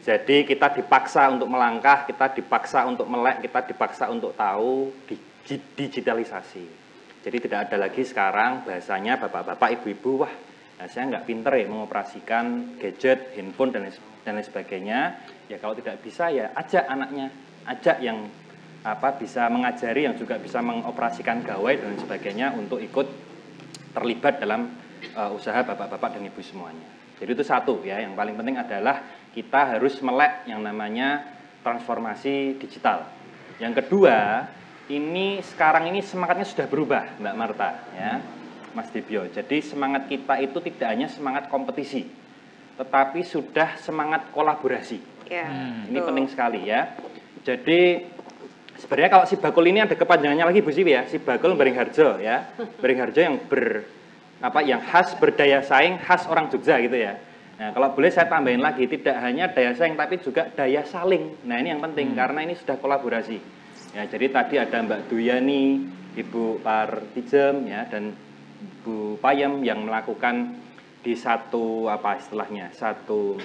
Jadi kita dipaksa untuk melangkah, kita dipaksa untuk melek, kita dipaksa untuk tahu digitalisasi. Jadi tidak ada lagi sekarang bahasanya bapak-bapak, ibu-ibu, wah saya nggak pinter ya mengoperasikan gadget, handphone, dan lain sebagainya. Ya kalau tidak bisa ya ajak anaknya, ajak yang bisa mengajari, yang juga bisa mengoperasikan gawai dan lain sebagainya untuk ikut terlibat dalam usaha bapak-bapak dan ibu semuanya. Jadi itu satu ya, yang paling penting adalah kita harus melek yang namanya transformasi digital. Yang kedua, ini sekarang ini semangatnya sudah berubah Mbak Marta ya. Mas Dibyo, jadi semangat kita itu tidak hanya semangat kompetisi, tetapi sudah semangat kolaborasi. Ini penting sekali ya. Jadi sebenarnya kalau Sibakul ini ada kepanjangannya lagi Bu Siwi ya, Sibakul Beringharjo ya, Beringharjo yang yang khas berdaya saing, khas orang Jogja gitu ya. Nah kalau boleh saya tambahin lagi, tidak hanya daya saing tapi juga daya saling. Nah ini yang penting karena ini sudah kolaborasi. Ya jadi tadi ada Mbak Duyani, Ibu Partijem ya, dan Bu Payem yang melakukan di satu satu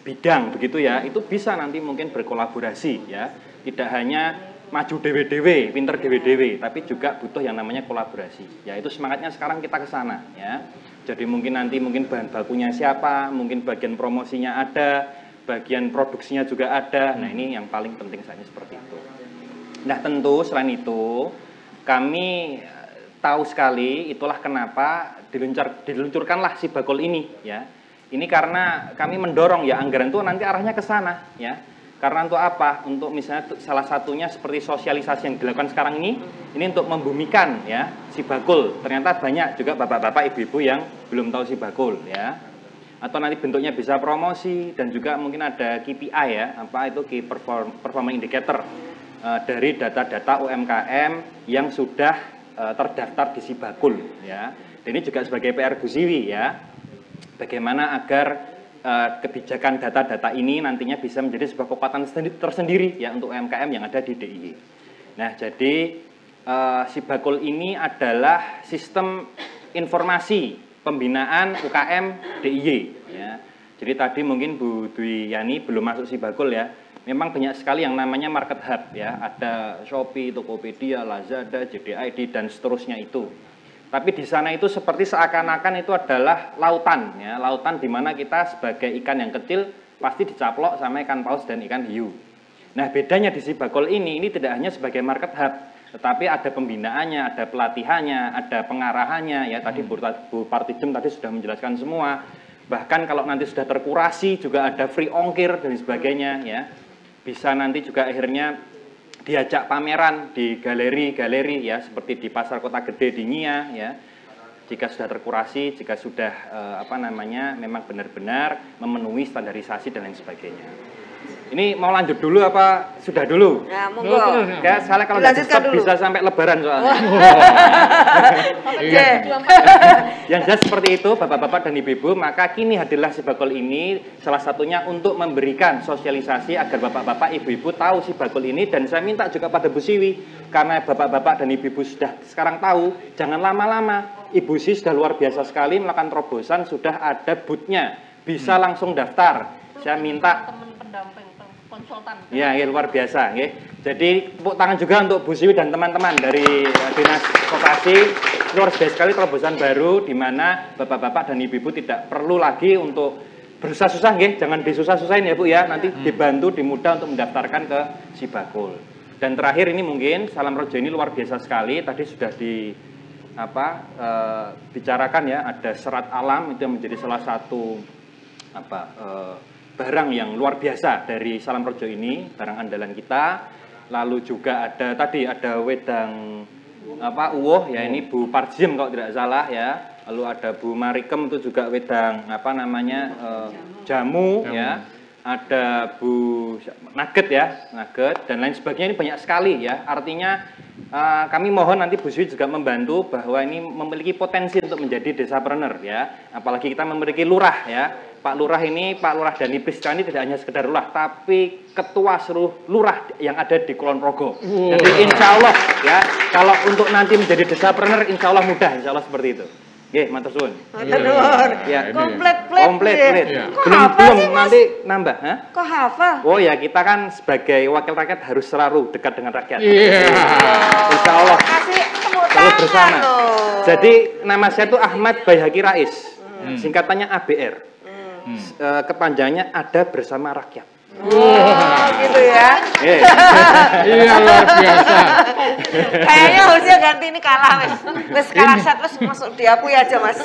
bidang begitu ya, itu bisa nanti mungkin berkolaborasi ya, tidak hanya maju dewe-dewe, pinter dewe-dewe, tapi juga butuh yang namanya kolaborasi. Ya itu semangatnya sekarang kita ke sana ya. Jadi mungkin nanti bahan bakunya siapa, mungkin bagian promosinya ada, bagian produksinya juga ada. Nah ini yang paling penting saja seperti itu. Nah tentu selain itu kami tahu sekali, itulah kenapa diluncurkanlah Sibakul ini ya. Ini karena kami mendorong ya anggaran itu nanti arahnya ke sana ya. Karena untuk apa? Untuk misalnya salah satunya seperti sosialisasi yang dilakukan sekarang ini untuk membumikan ya Sibakul. Ternyata banyak juga bapak-bapak, ibu-ibu yang belum tahu Sibakul ya. Atau nanti bentuknya bisa promosi dan juga mungkin ada KPI ya, Key Performance Indicator dari data-data UMKM yang sudah terdaftar di Sibakul ya. Dan ini juga sebagai PR Bu Siwi ya. Bagaimana agar kebijakan data-data ini nantinya bisa menjadi sebuah kekuatan tersendiri ya untuk UMKM yang ada di DIY. Nah, jadi Sibakul ini adalah sistem informasi pembinaan UKM DIY ya. Jadi tadi mungkin Bu Dwi Yani belum masuk Sibakul ya. Memang banyak sekali yang namanya market hub ya. Ada Shopee, Tokopedia, Lazada, JDID dan seterusnya itu. Tapi di sana itu seperti seakan-akan itu adalah lautan ya, lautan di mana kita sebagai ikan yang kecil pasti dicaplok sama ikan paus dan ikan hiu. Nah, bedanya di Sibakul ini tidak hanya sebagai market hub, tetapi ada pembinaannya, ada pelatihannya, ada pengarahannya ya. Tadi Bu Partijem tadi sudah menjelaskan semua. Bahkan kalau nanti sudah terkurasi juga ada free ongkir dan sebagainya ya. Bisa nanti juga akhirnya diajak pameran di galeri-galeri ya, seperti di Pasar Kota Gede di Nia ya. Jika sudah terkurasi, jika sudah memang benar-benar memenuhi standarisasi dan lain sebagainya. Ini mau lanjut dulu apa sudah dulu? Ya, monggo. Kayak salah kalau bisa sampai Lebaran soalnya. Oke. Yang jelas seperti itu, Bapak-bapak dan Ibu-ibu, maka kini hadirlah Sibakul ini salah satunya untuk memberikan sosialisasi agar Bapak-bapak, Ibu-ibu tahu Sibakul ini. Dan saya minta juga pada Bu Siwi, karena Bapak-bapak dan Ibu-ibu sudah sekarang tahu, jangan lama-lama. Ibu Siwi sudah luar biasa sekali melakukan terobosan, sudah ada booth-nya, bisa langsung daftar. Saya minta konsultan. Ya, luar biasa. Ya. Jadi tepuk tangan juga untuk Bu Siwi dan teman-teman dari Dinas Koperasi. Luar biasa sekali terobosan baru di mana bapak-bapak dan ibu-ibu tidak perlu lagi untuk bersusah-susah, jangan disusah-susahin ya Bu ya. Nanti dibantu, dimudah untuk mendaftarkan ke Sibakul. Dan terakhir ini mungkin Salam Rojo ini luar biasa sekali. Tadi sudah bicarakan ya, ada serat alam itu yang menjadi salah satu barang yang luar biasa dari Salam Rojo ini, barang andalan kita. Lalu juga ada tadi ada wedang uwoh ya, ini Bu Parjem kalau tidak salah ya. Lalu ada Bu Marikem itu juga wedang jamu ya. Ada Bu Nugget ya, Nugget dan lain sebagainya, ini banyak sekali ya. Artinya kami mohon nanti Bu Siwi juga membantu bahwa ini memiliki potensi untuk menjadi desapreneur ya. Apalagi kita memiliki lurah ya. Pak Lurah ini, Pak Lurah Dani Priska ini tidak hanya sekedar lurah, tapi ketua seluruh lurah yang ada di Kulon Progo. Jadi insya Allah ya, kalau untuk nanti menjadi desapreneur insya Allah mudah, insya Allah seperti itu. Oke, matur suwun. Matur nuwun. Ya, komplit. Belum nanti nambah, ha? Kok hafal? Oh ya, kita kan sebagai wakil rakyat harus selalu dekat dengan rakyat. Iya. Insya Allah. Kasih tepuk Selalu bersama. loh. Jadi nama saya itu Ahmad Bayhaqi Rais. Singkatannya ABR. Kepanjangannya ada bersama rakyat. Gitu ya. Iya, luar biasa. Kayaknya harusnya ganti ini kalah wes kalah set wes masuk diakui aja Mas.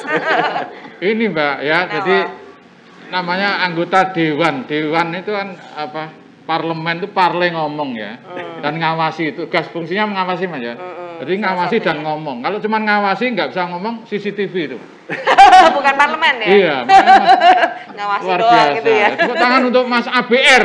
Ini Mbak ya, jadi namanya anggota dewan. Dewan itu kan parlemen itu parle ngomong ya. Dan ngawasi itu, tugas fungsinya mengawasi Mas ya. Jadi ngawasi dan ngomong. Kalau cuma ngawasi nggak bisa ngomong, CCTV itu. Bukan parlemen ya? Iya. Ngawasi luar doang biasa. gitu ya. Tepuk tangan untuk Mas ABR.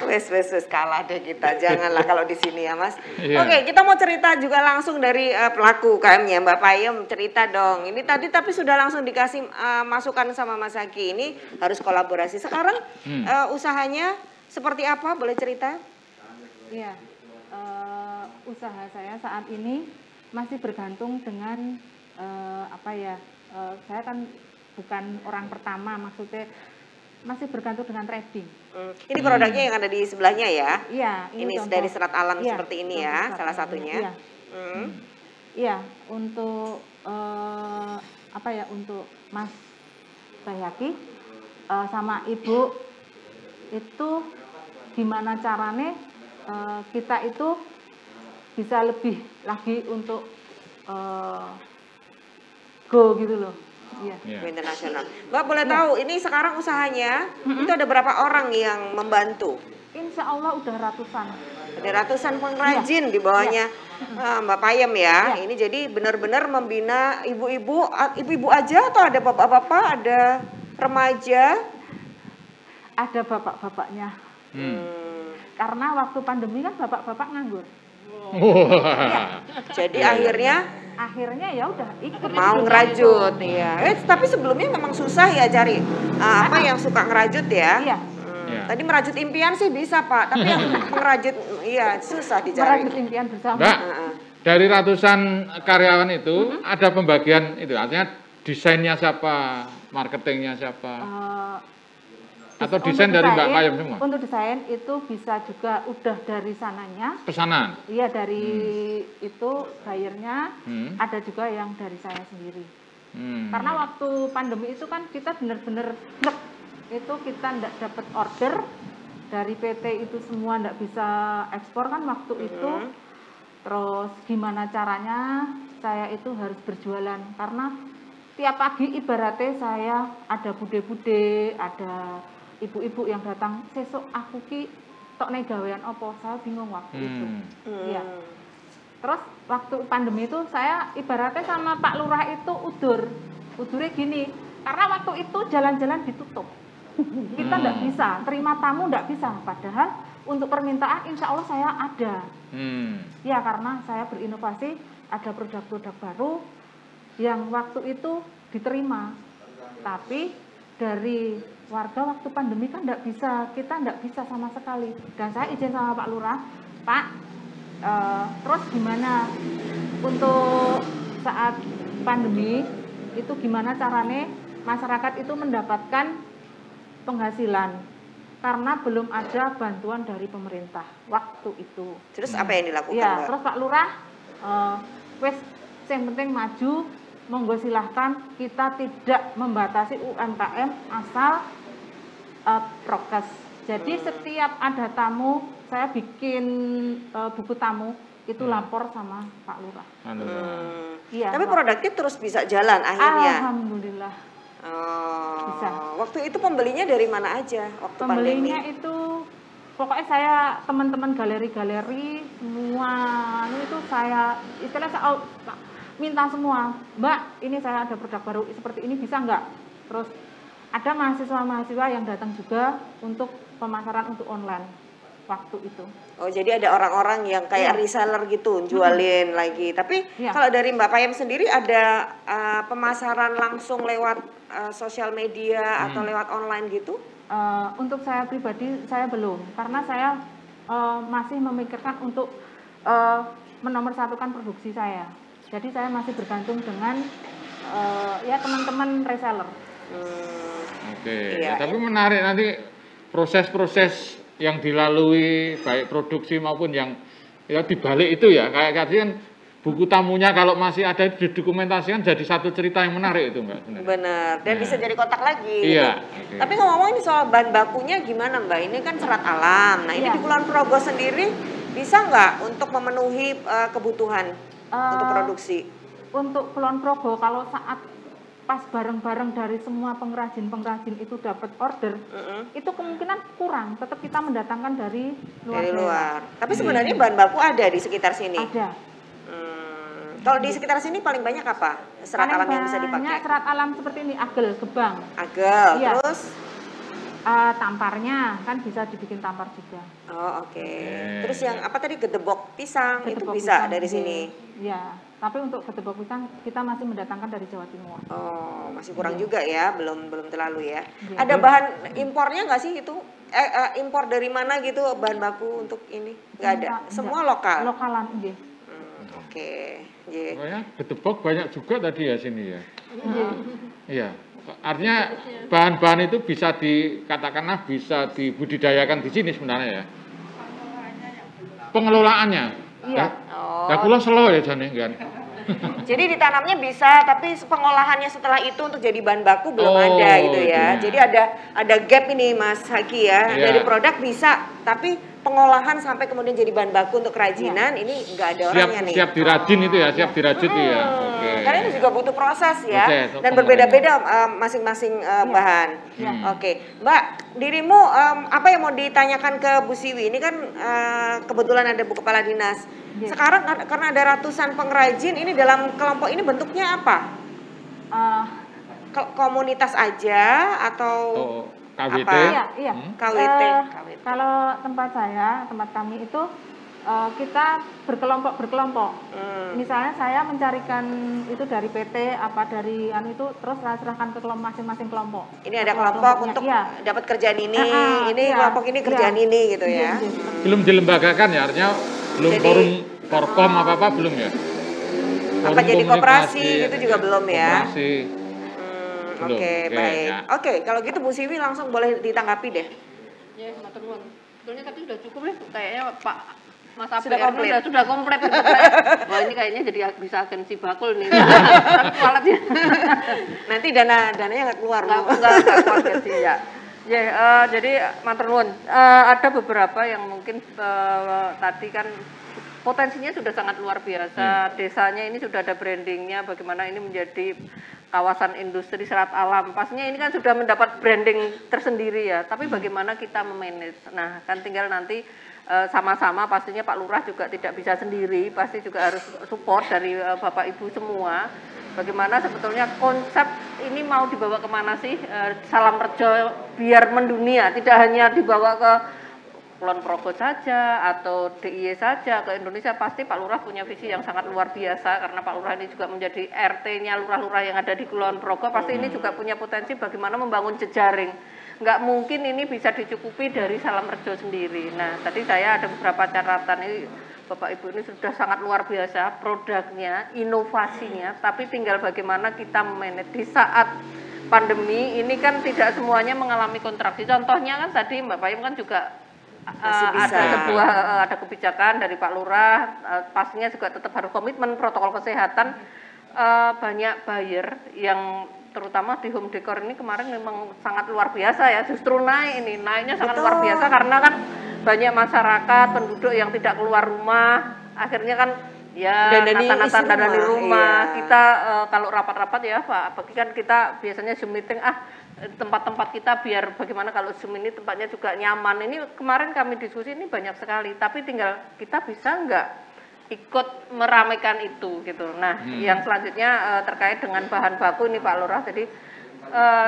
Wes kalah deh kita. Janganlah kalau di sini ya Mas. Iya. Oke, kita mau cerita juga langsung dari pelaku UKM-nya Mbak Payem. Cerita dong. Ini tadi tapi sudah langsung dikasih masukan sama Mas Haki. Ini harus kolaborasi. Sekarang usahanya seperti apa? Boleh cerita? Iya. Usaha saya saat ini masih bergantung dengan saya kan bukan orang pertama, maksudnya masih bergantung dengan trading. Ini produknya yang ada di sebelahnya ya? Iya. Ini dari serat alam seperti ini ya, salah satunya. Iya, untuk untuk Mas Bayhaqi sama Ibu itu gimana caranya kita itu bisa lebih lagi untuk go gitu loh. Iya. Go internasional. Mbak boleh tahu ini sekarang usahanya itu ada berapa orang yang membantu? Insya Allah udah ratusan. Ada ratusan pengrajin di bawahnya Mbak Payem ya. Ini jadi benar-benar membina ibu-ibu aja atau ada bapak-bapak, ada remaja? Ada bapak-bapaknya. Karena waktu pandemi kan bapak-bapak nganggur. Jadi akhirnya ya udah ikut mau ngerajut ya. Tapi sebelumnya memang susah ya cari apa yang suka ngerajut ya. Iya. Tadi merajut impian sih bisa Pak, tapi yang mengerajut iya susah dicari. Merajut impian bersama. Mbak, dari ratusan karyawan itu ada pembagian itu, artinya desainnya siapa, marketingnya siapa? Atau desain dari Mbak Payem semua? Untuk desain itu bisa juga udah dari sananya. Pesanan? Iya, dari itu bayarnya, ada juga yang dari saya sendiri. Karena waktu pandemi itu kan kita benar-benar itu kita nggak dapat order dari PT itu semua, nggak bisa ekspor kan waktu itu. Terus gimana caranya saya itu harus berjualan, karena tiap pagi ibaratnya saya ada bude-bude, ada ibu-ibu yang datang, sesuk aku ki tok nek gawean opo, saya bingung waktu itu. Iya. Terus waktu pandemi itu saya ibaratnya sama Pak Lurah itu udurnya gini, karena waktu itu jalan-jalan ditutup. Kita nggak bisa, terima tamu nggak bisa, padahal untuk permintaan insya Allah saya ada. Ya karena saya berinovasi, ada produk-produk baru yang waktu itu diterima. Tapi dari warga waktu pandemi kan nggak bisa, kita nggak bisa sama sekali. Dan saya izin sama Pak Lurah, Pak, terus gimana untuk saat pandemi itu gimana caranya masyarakat itu mendapatkan penghasilan, karena belum ada bantuan dari pemerintah waktu itu. Terus apa yang dilakukan? Ya, terus Pak Lurah, wes yang penting maju, monggo silahkan, kita tidak membatasi UMKM asal prokes. Jadi setiap ada tamu, saya bikin buku tamu, itu lapor sama Pak Lurah. Iya, tapi produknya terus bisa jalan akhirnya. Alhamdulillah. Bisa. Waktu itu pembelinya dari mana aja? Waktu pembelinya pandemi? Itu pokoknya saya teman-teman galeri-galeri semua itu saya istilahnya saya minta semua, Mbak, ini saya ada produk baru seperti ini, bisa nggak? Terus ada mahasiswa-mahasiswa yang datang juga untuk pemasaran untuk online waktu itu. Oh, jadi ada orang-orang yang kayak reseller gitu, jualin lagi. Tapi kalau dari Mbak Payem sendiri ada pemasaran langsung lewat sosial media atau lewat online gitu? Untuk saya pribadi saya belum, karena saya masih memikirkan untuk menomorsatukan produksi saya. Jadi saya masih bergantung dengan ya teman-teman reseller. Tapi menarik nanti proses-proses yang dilalui baik produksi maupun yang ya dibalik itu ya, kayak tadi kan buku tamunya kalau masih ada didokumentasikan jadi satu cerita yang menarik itu Mbak. Benar, dan bisa jadi kotak lagi. Iya. Gitu. Tapi ngomong-ngomong ini soal bahan bakunya gimana Mbak? Ini kan serat alam. Nah ini di Kulon Progo sendiri bisa nggak untuk memenuhi kebutuhan untuk produksi? Untuk Kulon Progo kalau saat pas bareng-bareng dari semua pengrajin-pengrajin itu dapat order, itu kemungkinan kurang, tetap kita mendatangkan dari luar. Tapi sebenarnya bahan baku ada di sekitar sini? Ada. Kalau di sekitar sini paling banyak apa? Serat alam yang bisa dipakai? Banyak serat alam seperti ini, agel, gebang. Agel, terus? Tamparnya, kan bisa dibikin tampar juga. Oh oke. Terus yang apa tadi, gedebok pisang, itu bisa dari sini? Iya, tapi untuk gedebok pisang kita masih mendatangkan dari Jawa Timur. Oh, masih kurang juga ya, belum terlalu ya. Ada bahan impornya nggak sih itu? Impor dari mana gitu bahan baku untuk ini? Nggak ada, semua lokal? Lokalan, iya. Oke. Pokoknya gedebok banyak juga tadi ya sini ya. Iya. Artinya bahan-bahan itu bisa dikatakanlah bisa dibudidayakan di sini sebenarnya ya. Pengelolaannya. Iya. Ya kula selo ya jane kan. Jadi ditanamnya bisa, tapi pengolahannya setelah itu untuk jadi bahan baku belum ada gitu ya. Jadi ada gap ini Mas Haki ya. Dari produk bisa, tapi pengolahan sampai kemudian jadi bahan baku untuk kerajinan ini nggak ada orangnya nih. Siap dirajin itu ya, siap dirajut ya. Karena itu juga butuh proses ya, dan berbeda-beda masing-masing bahan. Oke, Mbak, dirimu apa yang mau ditanyakan ke Bu Siwi? Ini kan kebetulan ada Bu Kepala Dinas. Sekarang karena ada ratusan pengrajin, ini dalam kelompok ini bentuknya apa? Komunitas aja atau KWT? Iya. KWT. Kalau tempat kami itu kita berkelompok. Misalnya saya mencarikan itu dari PT apa dari itu terus saya serahkan ke masing-masing kelompok. Ini ada kelompok untuk dapat kerjaan ini, kelompok ini kerjaan ini gitu ya. Belum dilembagakan ya, artinya belum forum Forkom apa belum ya? Apa jadi koperasi itu juga belum ya? Koperasi. Oke, baik. Ya. Oke, kalau gitu Bu Siwi langsung boleh ditanggapi deh. Ya, matur nuwun. Sebetulnya tapi sudah cukup ya, kayaknya Pak Mas sudah komplit. Sudah komplit. Wah ini kayaknya jadi bisa agensi bakul nih. Nanti dananya nggak keluar. Nggak keluar gaji ya. Jadi matur nuwun. Ada beberapa yang mungkin tadi kan potensinya sudah sangat luar biasa. Desanya ini sudah ada brandingnya. Bagaimana ini menjadi kawasan industri serat alam. Pastinya ini kan sudah mendapat branding tersendiri ya. Tapi bagaimana kita memanage? Nah kan tinggal nanti sama-sama pastinya Pak Lurah juga tidak bisa sendiri, pasti juga harus support dari Bapak Ibu semua. Bagaimana sebetulnya konsep ini mau dibawa kemana sih Salam Rejo biar mendunia, tidak hanya dibawa ke Kulon Progo saja atau DIY saja ke Indonesia. Pasti Pak Lurah punya visi yang sangat luar biasa karena Pak Lurah ini juga menjadi RT-nya lurah-lurah yang ada di Kulon Progo. Pasti ini juga punya potensi bagaimana membangun jejaring. Nggak mungkin ini bisa dicukupi dari Salam Rejo sendiri. Nah, tadi saya ada beberapa catatan ini Bapak Ibu ini sudah sangat luar biasa produknya, inovasinya, tapi tinggal bagaimana kita memanage di saat pandemi ini kan tidak semuanya mengalami kontraksi. Contohnya kan tadi Mbak Payung kan juga ada kebijakan dari Pak Lurah, pastinya juga tetap harus komitmen protokol kesehatan. Banyak buyer yang terutama di home decor ini kemarin memang sangat luar biasa ya, justru naiknya sangat luar biasa karena kan banyak masyarakat penduduk yang tidak keluar rumah, akhirnya kan ya nata-nata di rumah. Kita kalau rapat-rapat ya Pak, bagi kan kita biasanya Zoom meeting tempat-tempat kita biar bagaimana kalau Zoom ini tempatnya juga nyaman. Ini kemarin kami diskusi ini banyak sekali, tapi tinggal kita bisa nggak ikut meramaikan itu gitu. Nah, yang selanjutnya terkait dengan bahan baku ini Pak Lurah, jadi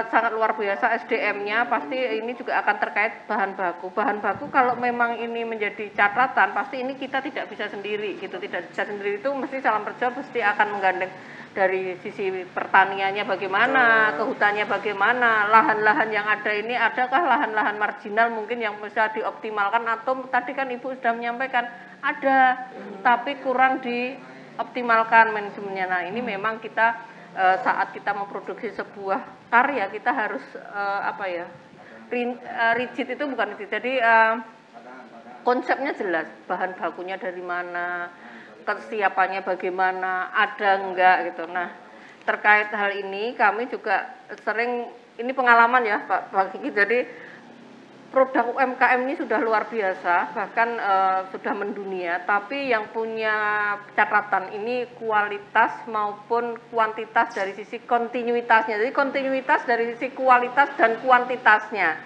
sangat luar biasa SDM-nya, pasti ini juga akan terkait bahan baku. Bahan baku kalau memang ini menjadi catatan, pasti ini kita tidak bisa sendiri gitu, tidak bisa sendiri itu mesti Salam Rejo pasti akan menggandeng dari sisi pertaniannya bagaimana, kehutannya bagaimana, lahan-lahan yang ada ini adakah lahan-lahan marginal mungkin yang bisa dioptimalkan atau tadi kan Ibu sudah menyampaikan ada tapi kurang dioptimalkan manajemennya. Nah ini memang kita saat kita memproduksi sebuah karya kita harus rigid itu bukan rigid. Jadi konsepnya jelas, bahan bakunya dari mana, kesiapannya bagaimana, ada enggak gitu. Nah terkait hal ini kami juga sering, ini pengalaman ya Pak Kiki, jadi produk UMKM ini sudah luar biasa, bahkan sudah mendunia, tapi yang punya catatan ini kualitas maupun kuantitas dari sisi kontinuitasnya. Jadi kontinuitas dari sisi kualitas dan kuantitasnya.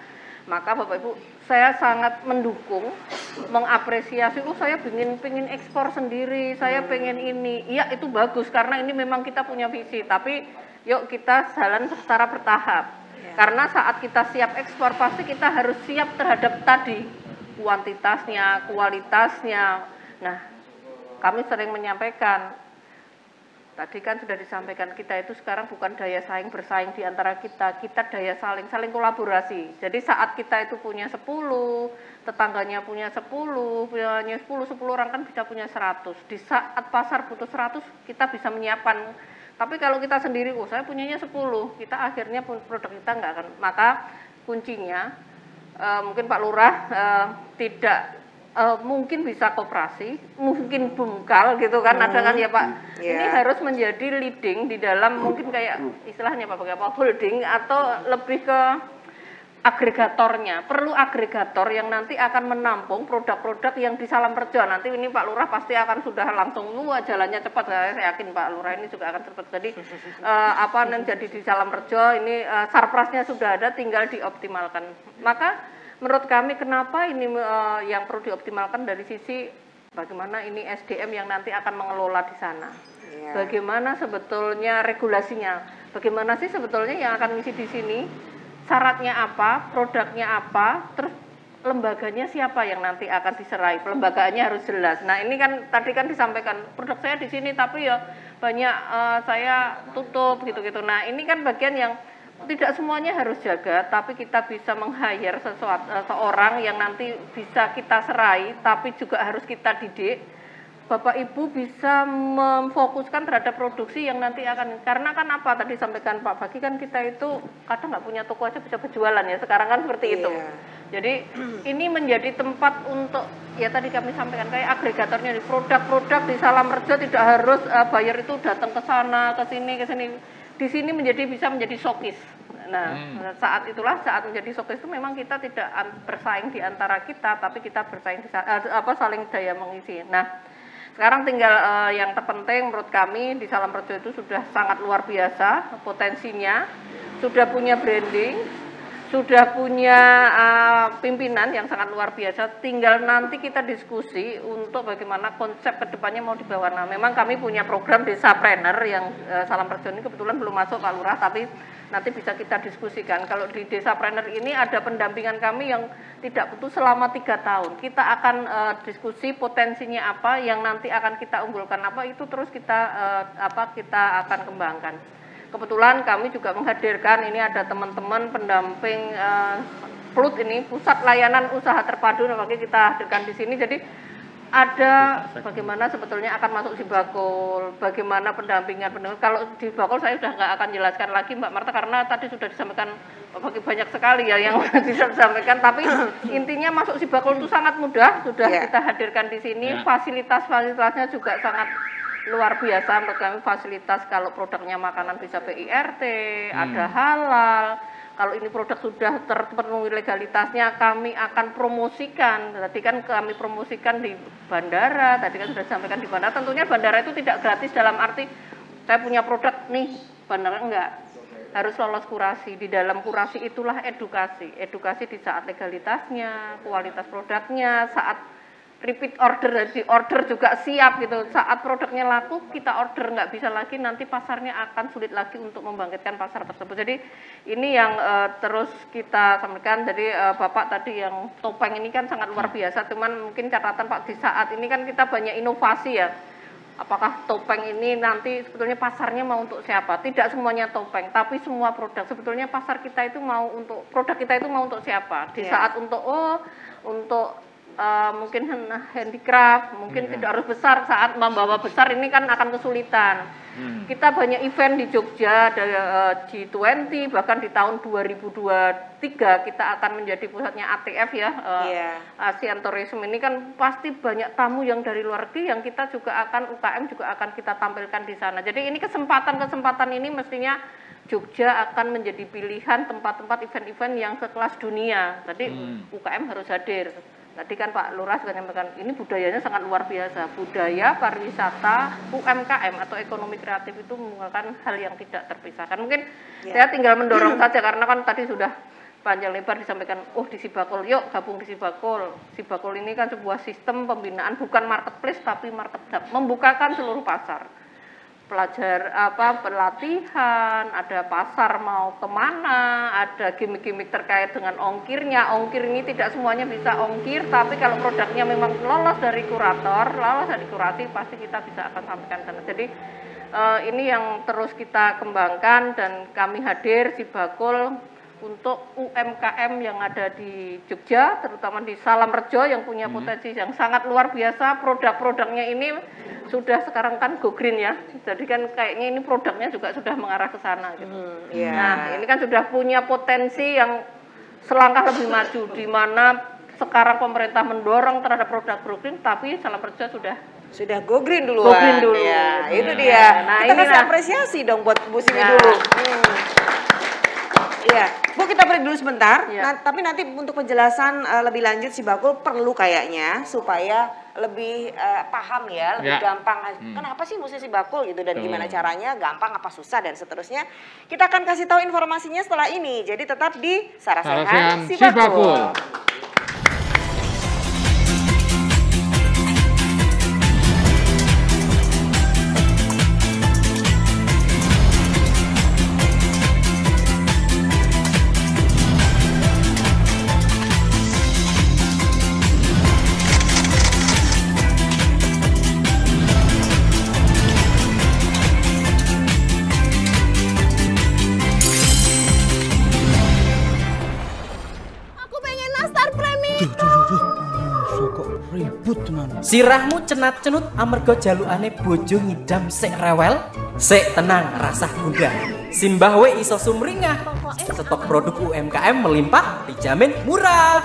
Maka Bapak Ibu, saya sangat mendukung, mengapresiasi, saya pengen ekspor sendiri, saya pengen ini. Iya itu bagus karena ini memang kita punya visi, tapi yuk kita jalan secara bertahap. Karena saat kita siap ekspor pasti kita harus siap terhadap tadi kuantitasnya, kualitasnya. Nah, kami sering menyampaikan, tadi kan sudah disampaikan, kita itu sekarang bukan daya saing bersaing di antara kita daya saling kolaborasi. Jadi saat kita itu punya 10, tetangganya punya 10 orang kan bisa punya 100. Di saat pasar butuh 100, kita bisa menyiapkan. Tapi kalau kita sendiri, saya punyanya 10, kita akhirnya produk kita nggak akan. Maka kuncinya mungkin Pak Lurah tidak mungkin bisa koperasi, mungkin bungkal gitu kan, ada kan ya Pak. Ini harus menjadi leading di dalam mungkin kayak istilahnya Pak holding atau lebih ke agregatornya. Perlu agregator yang nanti akan menampung produk-produk yang di Salam Rejo. Nanti ini Pak Lurah pasti akan sudah langsung jalannya cepat. Saya yakin Pak Lurah ini juga akan cepat. Jadi apa yang jadi di Salam Rejo ini sarprasnya sudah ada, tinggal dioptimalkan. Maka menurut kami kenapa ini yang perlu dioptimalkan dari sisi bagaimana ini SDM yang nanti akan mengelola di sana. Bagaimana sebetulnya regulasinya. Bagaimana sih sebetulnya yang akan ngisi di sini. Syaratnya apa, produknya apa, terus lembaganya siapa yang nanti akan diserai, pelembagaannya harus jelas. Nah ini kan tadi kan disampaikan produk saya di sini tapi ya banyak saya tutup gitu-gitu. Nah ini kan bagian yang tidak semuanya harus jaga, tapi kita bisa meng-hire seseorang yang nanti bisa kita serai, tapi juga harus kita didik. Bapak Ibu bisa memfokuskan terhadap produksi yang nanti akan, karena kan apa tadi sampaikan Pak Bagi kan kita itu kadang nggak punya toko aja bisa berjualan ya, sekarang kan seperti itu. Jadi ini menjadi tempat untuk, ya tadi kami sampaikan kayak agregatornya di produk-produk di Salamrejo tidak harus buyer itu datang ke sana, ke sini. Di sini bisa menjadi showcase. Nah, saat itulah saat menjadi showcase itu memang kita tidak bersaing di antara kita, tapi kita bersaing saling daya mengisi. Nah, sekarang tinggal yang terpenting menurut kami di Salamrejo itu sudah sangat luar biasa potensinya, sudah punya branding, sudah punya pimpinan yang sangat luar biasa. Tinggal nanti kita diskusi untuk bagaimana konsep kedepannya mau dibawa. Nah, memang kami punya program Desapreneur yang Salamrejo ini kebetulan belum masuk Pak Lurah, tapi nanti bisa kita diskusikan. Kalau di Desapreneur ini ada pendampingan kami yang tidak putus selama 3 tahun. Kita akan diskusi potensinya apa, yang nanti akan kita unggulkan apa, itu terus kita kita akan kembangkan. Kebetulan kami juga menghadirkan, ini ada teman-teman pendamping PLUT ini, Pusat Layanan Usaha Terpadu, namanya kita hadirkan di sini. Jadi ada bagaimana sebetulnya akan masuk Sibakul, bagaimana pendampingan. Kalau di Sibakul saya sudah nggak akan jelaskan lagi Mbak Marta, karena tadi sudah disampaikan banyak sekali ya yang bisa disampaikan. Tapi intinya masuk Sibakul itu sangat mudah, sudah kita hadirkan di sini. Fasilitas-fasilitasnya juga sangat luar biasa menurut kami. Fasilitas kalau produknya makanan bisa PIRT, ada halal. Kalau ini produk sudah terpenuhi legalitasnya, kami akan promosikan. Tadi kan kami promosikan di bandara, tadi kan sudah disampaikan di bandara. Tentunya bandara itu tidak gratis dalam arti saya punya produk nih, bandara enggak. Harus lolos kurasi. Di dalam kurasi itulah edukasi. Edukasi di saat legalitasnya, kualitas produknya, saat repeat order, di order juga siap gitu. Saat produknya laku, kita order nggak bisa lagi, nanti pasarnya akan sulit lagi untuk membangkitkan pasar tersebut. Jadi ini yang terus kita sampaikan. Jadi Bapak tadi yang topeng ini kan sangat luar biasa, cuman mungkin catatan Pak di saat ini kan kita banyak inovasi ya. Apakah topeng ini nanti sebetulnya pasarnya mau untuk siapa? Tidak semuanya topeng, tapi semua produk. Sebetulnya pasar kita itu mau untuk, produk kita itu mau untuk siapa? Di saat untuk mungkin handicraft, mungkin tidak harus besar. Saat membawa besar ini kan akan kesulitan. Kita banyak event di Jogja, G20, bahkan di tahun 2023 kita akan menjadi pusatnya ATF ya, Asian Tourism ini kan pasti banyak tamu yang dari luar negeri yang kita juga akan, UKM juga akan kita tampilkan di sana. Jadi ini kesempatan ini mestinya Jogja akan menjadi pilihan tempat-tempat event-event yang sekelas dunia. Tadi UKM harus hadir. Tadi kan Pak Lurah sudah menyampaikan, ini budayanya sangat luar biasa. Budaya, pariwisata, UMKM atau ekonomi kreatif itu merupakan hal yang tidak terpisahkan. Mungkin saya tinggal mendorong saja, karena kan tadi sudah panjang lebar disampaikan, di Sibakul, yuk gabung di Sibakul. Sibakul ini kan sebuah sistem pembinaan, bukan marketplace tapi market, membukakan seluruh pasar. Pelatihan, ada pasar mau kemana, ada gimmick-gimmick terkait dengan ongkirnya. Ongkir ini tidak semuanya bisa ongkir, tapi kalau produknya memang lolos dari kurator, lolos dari kurasi, pasti kita bisa akan sampaikan sana. Jadi ini yang terus kita kembangkan, dan kami hadir Sibakul untuk UMKM yang ada di Jogja, terutama di Salamrejo yang punya potensi yang sangat luar biasa. Produk-produknya ini sudah sekarang kan go green ya, jadi kan kayaknya ini produknya juga sudah mengarah ke sana gitu. Nah ini kan sudah punya potensi yang selangkah lebih maju, di mana sekarang pemerintah mendorong terhadap produk go green, tapi Salamrejo sudah go green duluan. Go green dulu. Ya, itu dia. Nah, kita kasih apresiasi dong buat Bu Sini dulu. Iya, Bu, kita break dulu sebentar. Tapi nanti untuk penjelasan lebih lanjut Sibakul perlu kayaknya supaya lebih paham ya, lebih gampang. Kenapa sih mesti Sibakul gitu, dan gimana caranya, gampang apa susah dan seterusnya. Kita akan kasih tahu informasinya setelah ini. Jadi tetap di Sarasehan Sibakul. Sirahmu cenat-cenut amarga jalukane bojo ngidam sik rewel, sik tenang rasah gundah. Simbah we iso sumringah. Stok produk UMKM melimpah dijamin murah.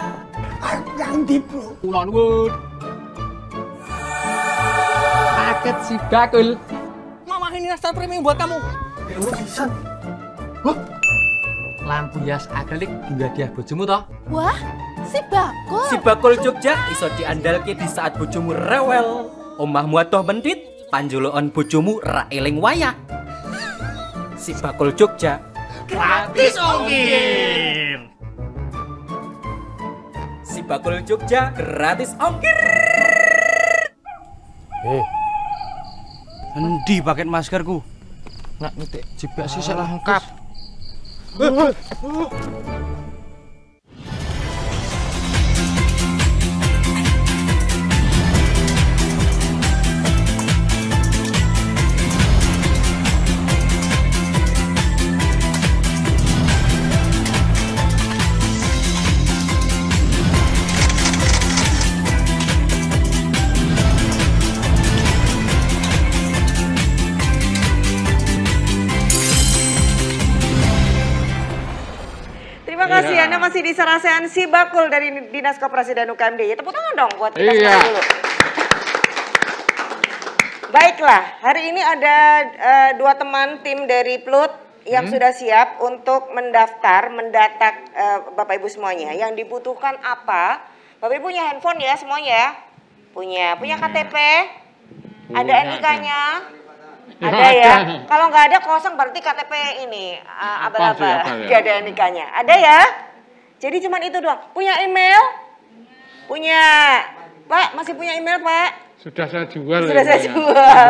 Ganti bro. Kulon wud. Paket si bakul. Mama ini nastar premium buat kamu. Urusan. Lampu hias akrilik hingga dia bojomu toh? Wah, si bakul. Si bakul Jogja iso diandalke di saat bojomu rewel. Omahmu atoh mendit, panjulukan bojomu ra eling wayah. Si bakul Jogja gratis ongkir. Si bakul Jogja gratis ongkir. Endi paket maskerku? Nak nitik jebak sisik lengkap. Terima kasih, Anda masih di Sarasehan Si Bakul dari Dinas Koperasi dan UKM DIY. Tepuk tangan dong buat kita semua dulu. Baiklah, hari ini ada dua teman tim dari Plut yang sudah siap untuk mendaftar, mendata Bapak Ibu semuanya. Yang dibutuhkan apa? Bapak Ibu punya handphone ya semuanya? Punya KTP? Ada NIK-nya? Ada ya. Kalau nggak ada kosong berarti KTP ini abal-abal. Nggak ada NIK-nya. Ada ya. Jadi cuman itu doang. Punya email? Punya. Pak, masih punya email Pak? Sudah saya jual. Sudah saya jual.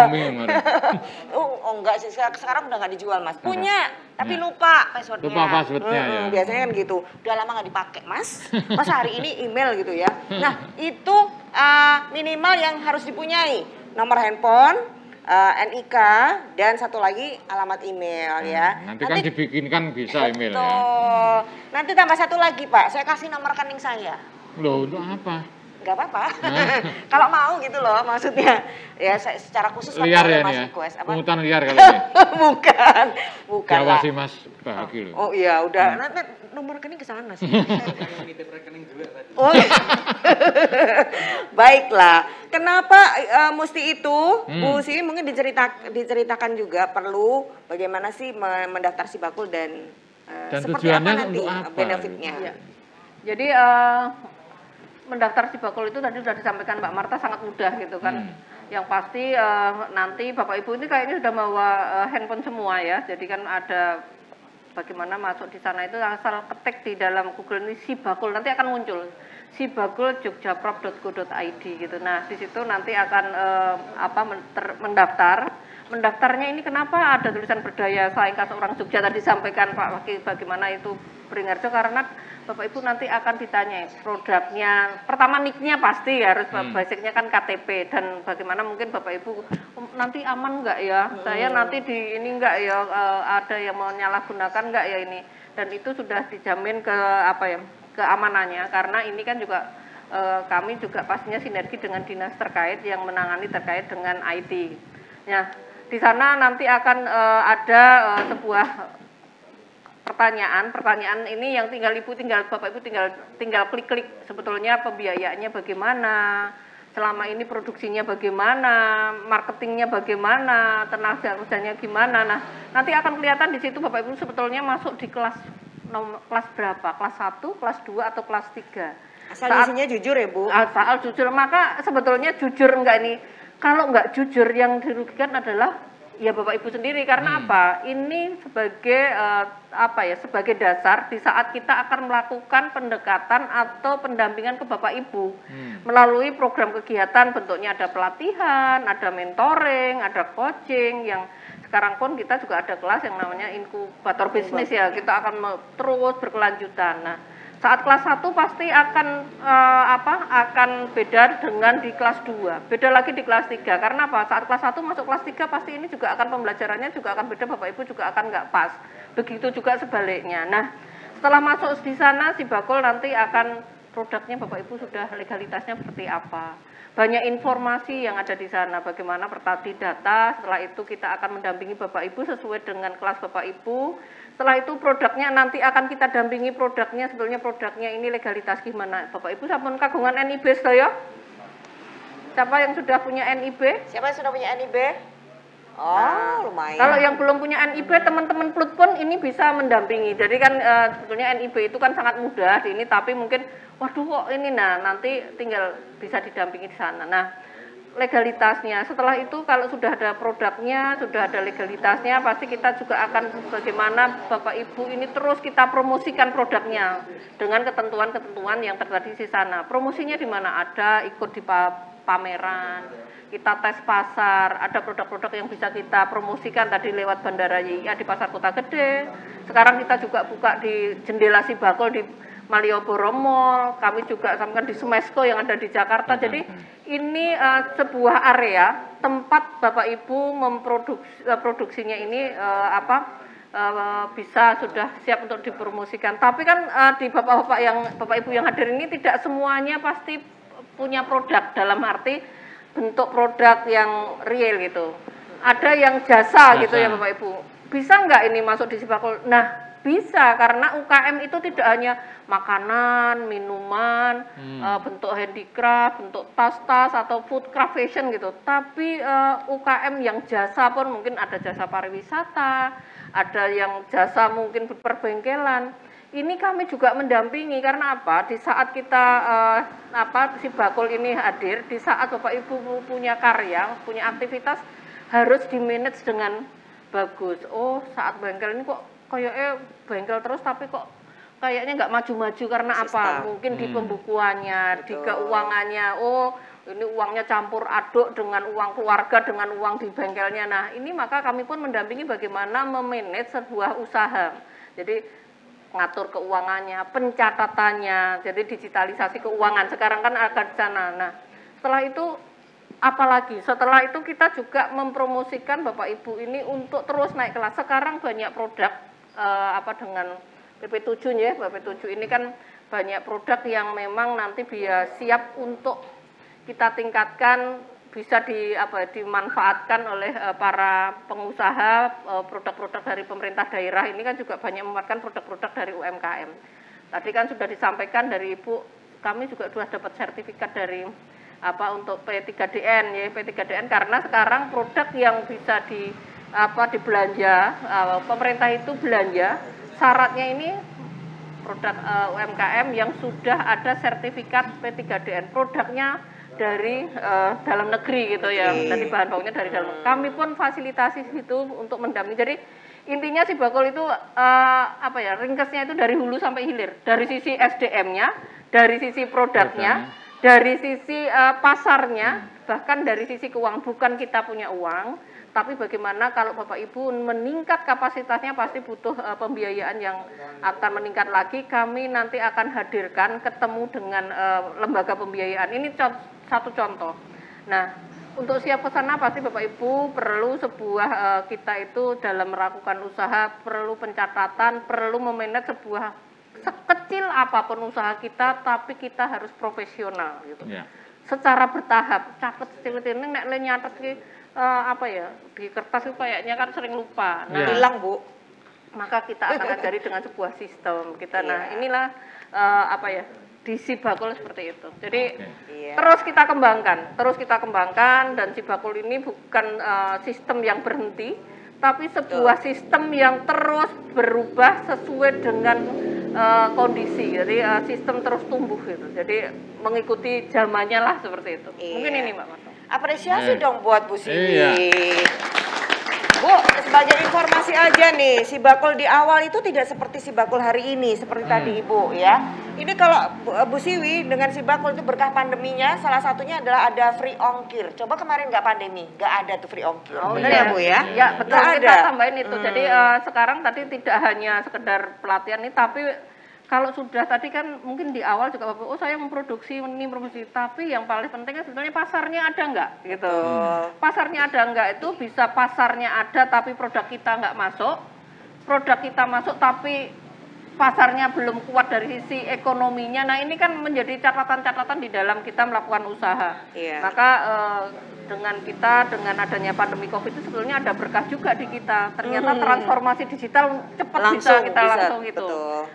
Oh enggak sih, sekarang udah nggak dijual Mas. Punya, tapi lupa passwordnya. Lupa passwordnya ya. Biasanya kan gitu. Udah lama nggak dipakai Mas. Mas hari ini email gitu ya. Nah itu minimal yang harus dipunyai. Nomor handphone, NIK, dan satu lagi alamat email ya. Nanti kan dibikinkan bisa emailnya. Betul. Nanti tambah satu lagi Pak, saya kasih nomor rekening saya. Loh, untuk apa? Gak apa-apa. Kalau mau gitu loh maksudnya. Ya saya secara khusus liar ya Mas ya? request. Pungutan liar kali ini? Bukan lah. Jawasi Mas Bahagi loh. Oh iya udah, nanti nomor rekening ke sana sih. Oh iya. Baiklah, kenapa mesti itu? Bu Siwi mungkin diceritakan juga perlu bagaimana sih mendaftar Si Bakul dan seperti apa nanti benefitnya. Ya. Jadi mendaftar Si Bakul itu tadi sudah disampaikan Mbak Marta sangat mudah gitu kan. Yang pasti nanti Bapak Ibu ini kayaknya sudah bawa handphone semua ya. Jadi kan ada bagaimana masuk di sana itu asal ketik di dalam Google ini Si Bakul nanti akan muncul sibakul.jogjaprov.go.id gitu. Nah, di situ nanti akan mendaftar. Mendaftarnya ini kenapa ada tulisan berdaya saing khas orang Jogja tadi sampaikan Pak Wakil bagaimana itu Beringharjo, karena Bapak Ibu nanti akan ditanya produknya. Pertama nicknya pasti harus basicnya kan KTP, dan bagaimana mungkin Bapak Ibu nanti aman nggak ya? Saya nanti di ini nggak ya ada yang mau menyalahgunakan nggak ya ini? Dan itu sudah dijamin keamanannya, karena ini kan juga kami juga pastinya sinergi dengan dinas terkait yang menangani terkait dengan IT. Nah, di sana nanti akan ada sebuah pertanyaan ini yang Bapak Ibu tinggal klik sebetulnya pembiayaannya bagaimana, selama ini produksinya bagaimana, marketingnya bagaimana, tenaga kerjanya gimana. Nah, nanti akan kelihatan di situ Bapak Ibu sebetulnya masuk di kelas berapa? Kelas 1, kelas 2 atau kelas 3. Asal isinya jujur ya Bu? Asal jujur, maka sebetulnya jujur enggak ini. Kalau enggak jujur yang dirugikan adalah ya Bapak Ibu sendiri, karena apa? Ini sebagai sebagai dasar di saat kita akan melakukan pendekatan atau pendampingan ke Bapak Ibu melalui program kegiatan, bentuknya ada pelatihan, ada mentoring, ada coaching, yang sekarang pun kita juga ada kelas yang namanya inkubator bisnis ya, kita akan terus berkelanjutan. Nah, saat kelas 1 pasti akan beda dengan di kelas 2, beda lagi di kelas 3, karena apa? Saat kelas 1 masuk kelas 3 pasti ini juga akan pembelajarannya juga akan beda, Bapak Ibu juga akan nggak pas, begitu juga sebaliknya. Nah, setelah masuk di sana Si Bakul nanti akan produknya Bapak Ibu sudah legalitasnya seperti apa, banyak informasi yang ada di sana, bagaimana pertati data, setelah itu kita akan mendampingi Bapak Ibu sesuai dengan kelas Bapak Ibu, setelah itu produknya nanti akan kita dampingi produknya, sebetulnya produknya ini legalitas gimana. Bapak Ibu sampun kagungan NIB sedaya? Siapa yang sudah punya NIB? Siapa yang sudah punya NIB? Oh, lumayan. Kalau yang belum punya NIB, teman-teman Plutpon ini bisa mendampingi. Jadi kan sebetulnya NIB itu kan sangat mudah di ini, tapi mungkin waduh kok ini, nah nanti tinggal bisa didampingi di sana. Nah, legalitasnya setelah itu kalau sudah ada produknya, sudah ada legalitasnya, pasti kita juga akan bagaimana Bapak Ibu ini terus kita promosikan produknya dengan ketentuan-ketentuan yang terjadi di sana. Promosinya di mana ada, ikut di pameran, kita tes pasar, ada produk-produk yang bisa kita promosikan tadi lewat Bandara YIA di Pasar Kota Gede. Sekarang kita juga buka di Jendela Sibakul di Malioboro Mall, kami juga sampaikan di Smesco yang ada di Jakarta. Jadi ini sebuah area tempat Bapak Ibu memproduksinya ini bisa sudah siap untuk dipromosikan. Tapi kan di Bapak Ibu yang hadir ini tidak semuanya pasti punya produk, dalam arti bentuk produk yang real gitu. Ada yang jasa gitu ya Bapak Ibu. Bisa nggak ini masuk di Sibakul? Nah, bisa, karena UKM itu tidak hanya makanan, minuman, bentuk handicraft, bentuk tas-tas atau food craft fashion gitu. Tapi UKM yang jasa pun mungkin ada jasa pariwisata, ada yang jasa mungkin perbengkelan. Ini kami juga mendampingi karena apa? Di saat kita Sibakul ini hadir, di saat Bapak Ibu punya karya, punya aktivitas harus di-manage dengan bagus. Oh, saat bengkel ini kok kayaknya bengkel terus tapi kok kayaknya nggak maju-maju karena apa? Mungkin di pembukuannya, di keuangannya. Oh, ini uangnya campur aduk dengan uang keluarga, dengan uang di bengkelnya. Nah, ini maka kami pun mendampingi bagaimana memanage sebuah usaha. Jadi ngatur keuangannya, pencatatannya, jadi digitalisasi keuangan. Sekarang kan akan di sana. Nah, setelah itu apalagi? Setelah itu kita juga mempromosikan Bapak Ibu ini untuk terus naik kelas. Sekarang banyak produk dengan PP7 ya, PP7 ini kan banyak produk yang memang nanti biar siap untuk kita tingkatkan, bisa dimanfaatkan oleh para pengusaha. Produk-produk dari pemerintah daerah ini kan juga banyak memanfaatkan produk-produk dari UMKM. Tadi kan sudah disampaikan dari Ibu, kami juga sudah dapat sertifikat dari untuk P3DN ya, P3DN karena sekarang produk yang bisa dibelanja, pemerintah itu belanja, syaratnya ini produk UMKM yang sudah ada sertifikat P3DN, produknya dari dalam negeri gitu ya, dari bahan bakunya dari dalam. Kami pun fasilitasi itu untuk mendampingi. Jadi intinya Sibakul itu ringkasnya itu dari hulu sampai hilir, dari sisi SDM-nya, dari sisi produknya, dari sisi pasarnya, bahkan dari sisi keuangan. Bukan kita punya uang, tapi bagaimana kalau Bapak Ibu meningkat kapasitasnya pasti butuh pembiayaan yang akan meningkat lagi. Kami nanti akan hadirkan ketemu dengan lembaga pembiayaan. Ini satu contoh. Nah, untuk siap ke sana pasti Bapak Ibu perlu sebuah kita itu dalam melakukan usaha perlu pencatatan, perlu memanage sebuah sekecil apapun usaha kita, tapi kita harus profesional gitu. Secara bertahap, catat kecil-kecil ini nek nyatet di kertas itu kayaknya kan sering lupa. Nah, hilang Bu. Maka kita akan ajari dengan sebuah sistem kita. Nah, inilah di Sibakul seperti itu. Jadi terus kita kembangkan dan Sibakul ini bukan sistem yang berhenti, tapi sebuah sistem yang terus berubah sesuai dengan kondisi. Jadi sistem terus tumbuh gitu. Jadi mengikuti zamannya lah seperti itu. Mungkin ini Mbak Marto. Apresiasi dong buat Bu Siwi. Bu, sebagai informasi aja nih, Sibakul di awal itu tidak seperti Sibakul hari ini, seperti tadi Ibu ya. Ini kalau Bu Siwi dengan Sibakul itu berkah pandeminya, salah satunya adalah ada free ongkir. Coba kemarin nggak pandemi, nggak ada tuh free ongkir. Benar ya Bu ya? Ya betul, kita tambahin itu. Jadi sekarang tadi tidak hanya sekedar pelatihan ini, tapi kalau sudah tadi kan mungkin di awal juga Bapak, saya memproduksi ini tapi yang paling pentingnya sebetulnya pasarnya ada nggak gitu. Pasarnya ada nggak itu bisa pasarnya ada tapi produk kita nggak masuk, produk kita masuk tapi pasarnya belum kuat dari sisi ekonominya. Nah ini kan menjadi catatan-catatan di dalam kita melakukan usaha. Maka dengan adanya pandemi COVID itu sebetulnya ada berkah juga di kita. Ternyata transformasi digital cepat bisa kita langsung itu.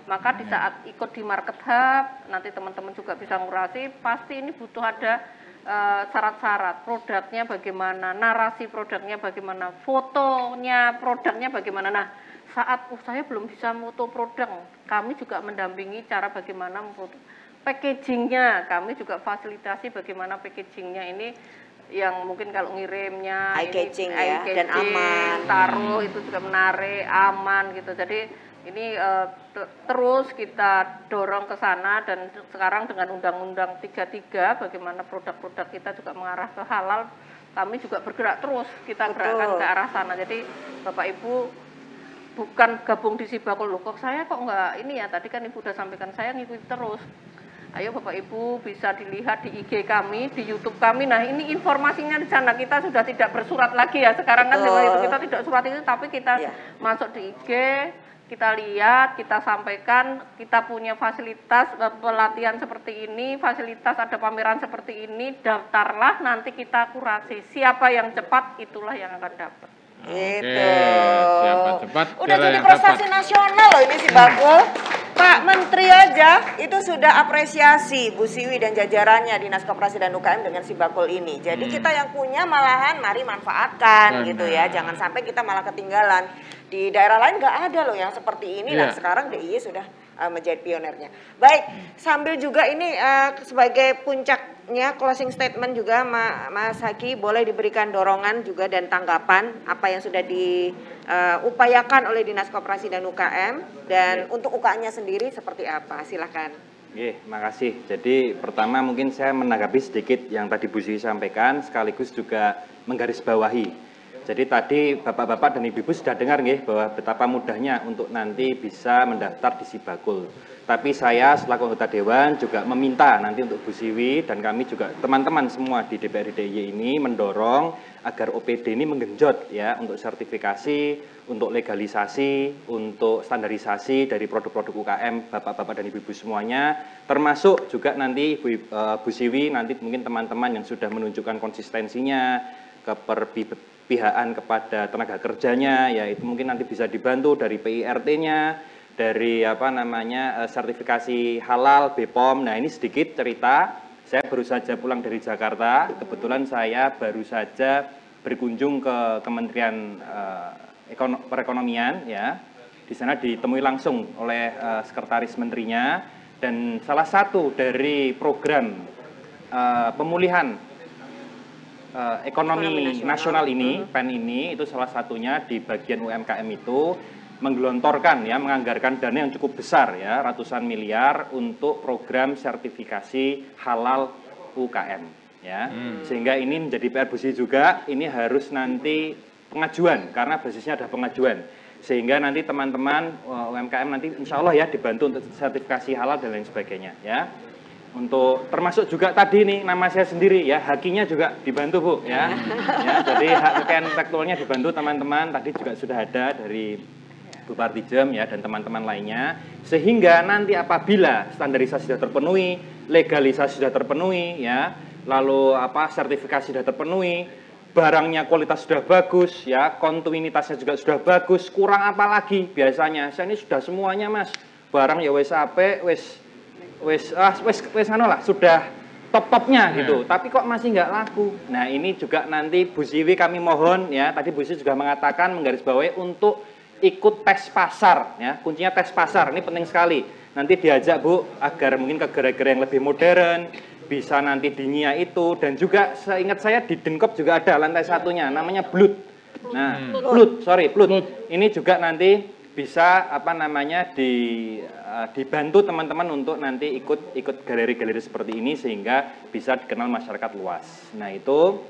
Maka di saat ikut di Market Hub, nanti teman-teman juga bisa ngurasi, pasti ini butuh ada syarat-syarat, produknya bagaimana, narasi produknya bagaimana, fotonya produknya bagaimana. Nah, saat saya belum bisa foto produk, kami juga mendampingi cara bagaimana memfoto packagingnya, kami juga fasilitasi bagaimana packagingnya ini yang mungkin kalau ngirimnya eye-catching ya, dan aman, taruh itu juga menarik, aman gitu. Jadi ini terus kita dorong ke sana, dan sekarang dengan Undang-Undang 33 bagaimana produk-produk kita juga mengarah ke halal, kami juga bergerak terus, kita gerakkan ke arah sana. Jadi Bapak Ibu bukan gabung di Sibakul, loh kok saya kok enggak ini ya, tadi kan Ibu udah sampaikan, saya ngikuti terus. Ayo Bapak Ibu bisa dilihat di IG kami, di YouTube kami. Nah ini informasinya di sana, kita sudah tidak bersurat lagi ya, sekarang kan kita tidak surat itu, tapi kita masuk di IG, kita lihat, kita sampaikan, kita punya fasilitas pelatihan seperti ini, fasilitas ada pameran seperti ini, daftarlah, nanti kita kurasi, siapa yang cepat itulah yang akan dapat. Gitu. Siapa cepat, udah jadi prestasi nasional loh ini Sibakul. Pak Menteri aja itu sudah apresiasi Bu Siwi dan jajarannya Dinas Koperasi dan UKM dengan Sibakul ini. Jadi kita yang punya malahan mari manfaatkan gitu ya. Jangan sampai kita malah ketinggalan. Di daerah lain nggak ada loh yang seperti ini. Nah sekarang DIY sudah menjadi pionernya. Baik, sambil juga ini sebagai puncaknya closing statement juga Mas Haki, boleh diberikan dorongan juga dan tanggapan apa yang sudah diupayakan oleh Dinas Koperasi dan UKM, dan untuk UKM-nya sendiri seperti apa? Silakan. Makasih. Jadi pertama mungkin saya menanggapi sedikit yang tadi Bu Siwi sampaikan, sekaligus juga menggarisbawahi. Jadi tadi Bapak-bapak dan Ibu-ibu sudah dengar nggih bahwa betapa mudahnya untuk nanti bisa mendaftar di Sibakul. Tapi saya selaku anggota Dewan juga meminta nanti untuk Bu Siwi dan kami juga teman-teman semua di DPRD DIY ini mendorong agar OPD ini menggenjot ya untuk sertifikasi, untuk legalisasi, untuk standarisasi dari produk-produk UKM Bapak-bapak dan Ibu-ibu semuanya, termasuk juga nanti Bu Siwi nanti mungkin teman-teman yang sudah menunjukkan konsistensinya, keperpihakan kepada tenaga kerjanya, ya itu mungkin nanti bisa dibantu dari PIRT-nya, dari sertifikasi halal, BPOM. Nah ini sedikit cerita, saya baru saja pulang dari Jakarta, kebetulan saya baru saja berkunjung ke Kementerian Perekonomian, ya. Di sana ditemui langsung oleh Sekretaris Menterinya, dan salah satu dari program pemulihan ekonomi nasional ini, PEN ini, itu salah satunya di bagian UMKM itu menggelontorkan ya, menganggarkan dana yang cukup besar ya, ratusan miliar untuk program sertifikasi halal UKM ya. Sehingga ini menjadi PR Bu Siwi juga, ini harus nanti pengajuan karena basisnya ada pengajuan. Sehingga nanti teman-teman UMKM nanti insya Allah ya dibantu untuk sertifikasi halal dan lain sebagainya ya. Untuk termasuk juga tadi nih nama saya sendiri ya, hakinya juga dibantu Bu ya. Jadi hak kekayaan intelektualnya dibantu teman-teman, tadi juga sudah ada dari Bu Partijem ya dan teman-teman lainnya, sehingga nanti apabila standarisasi sudah terpenuhi, legalisasi sudah terpenuhi ya, lalu sertifikasi sudah terpenuhi, barangnya kualitas sudah bagus ya, kontinuitasnya juga sudah bagus, kurang apa lagi biasanya? Saya ini sudah semuanya Mas, barang ya wes apik, wes sudah top-topnya gitu, tapi kok masih nggak laku. Nah ini juga nanti Bu Siwi kami mohon ya, tadi Bu Siwi juga mengatakan menggarisbawahi untuk ikut tes pasar ya, kuncinya tes pasar ini penting sekali. Nanti diajak Bu agar mungkin ke gerai-gerai yang lebih modern, bisa nanti di NIA itu, dan juga seingat saya di Denkop juga ada lantai satunya namanya Blut. Nah, Blut. Ini juga nanti bisa dibantu teman-teman untuk nanti ikut galeri-galeri seperti ini sehingga bisa dikenal masyarakat luas. Nah itu,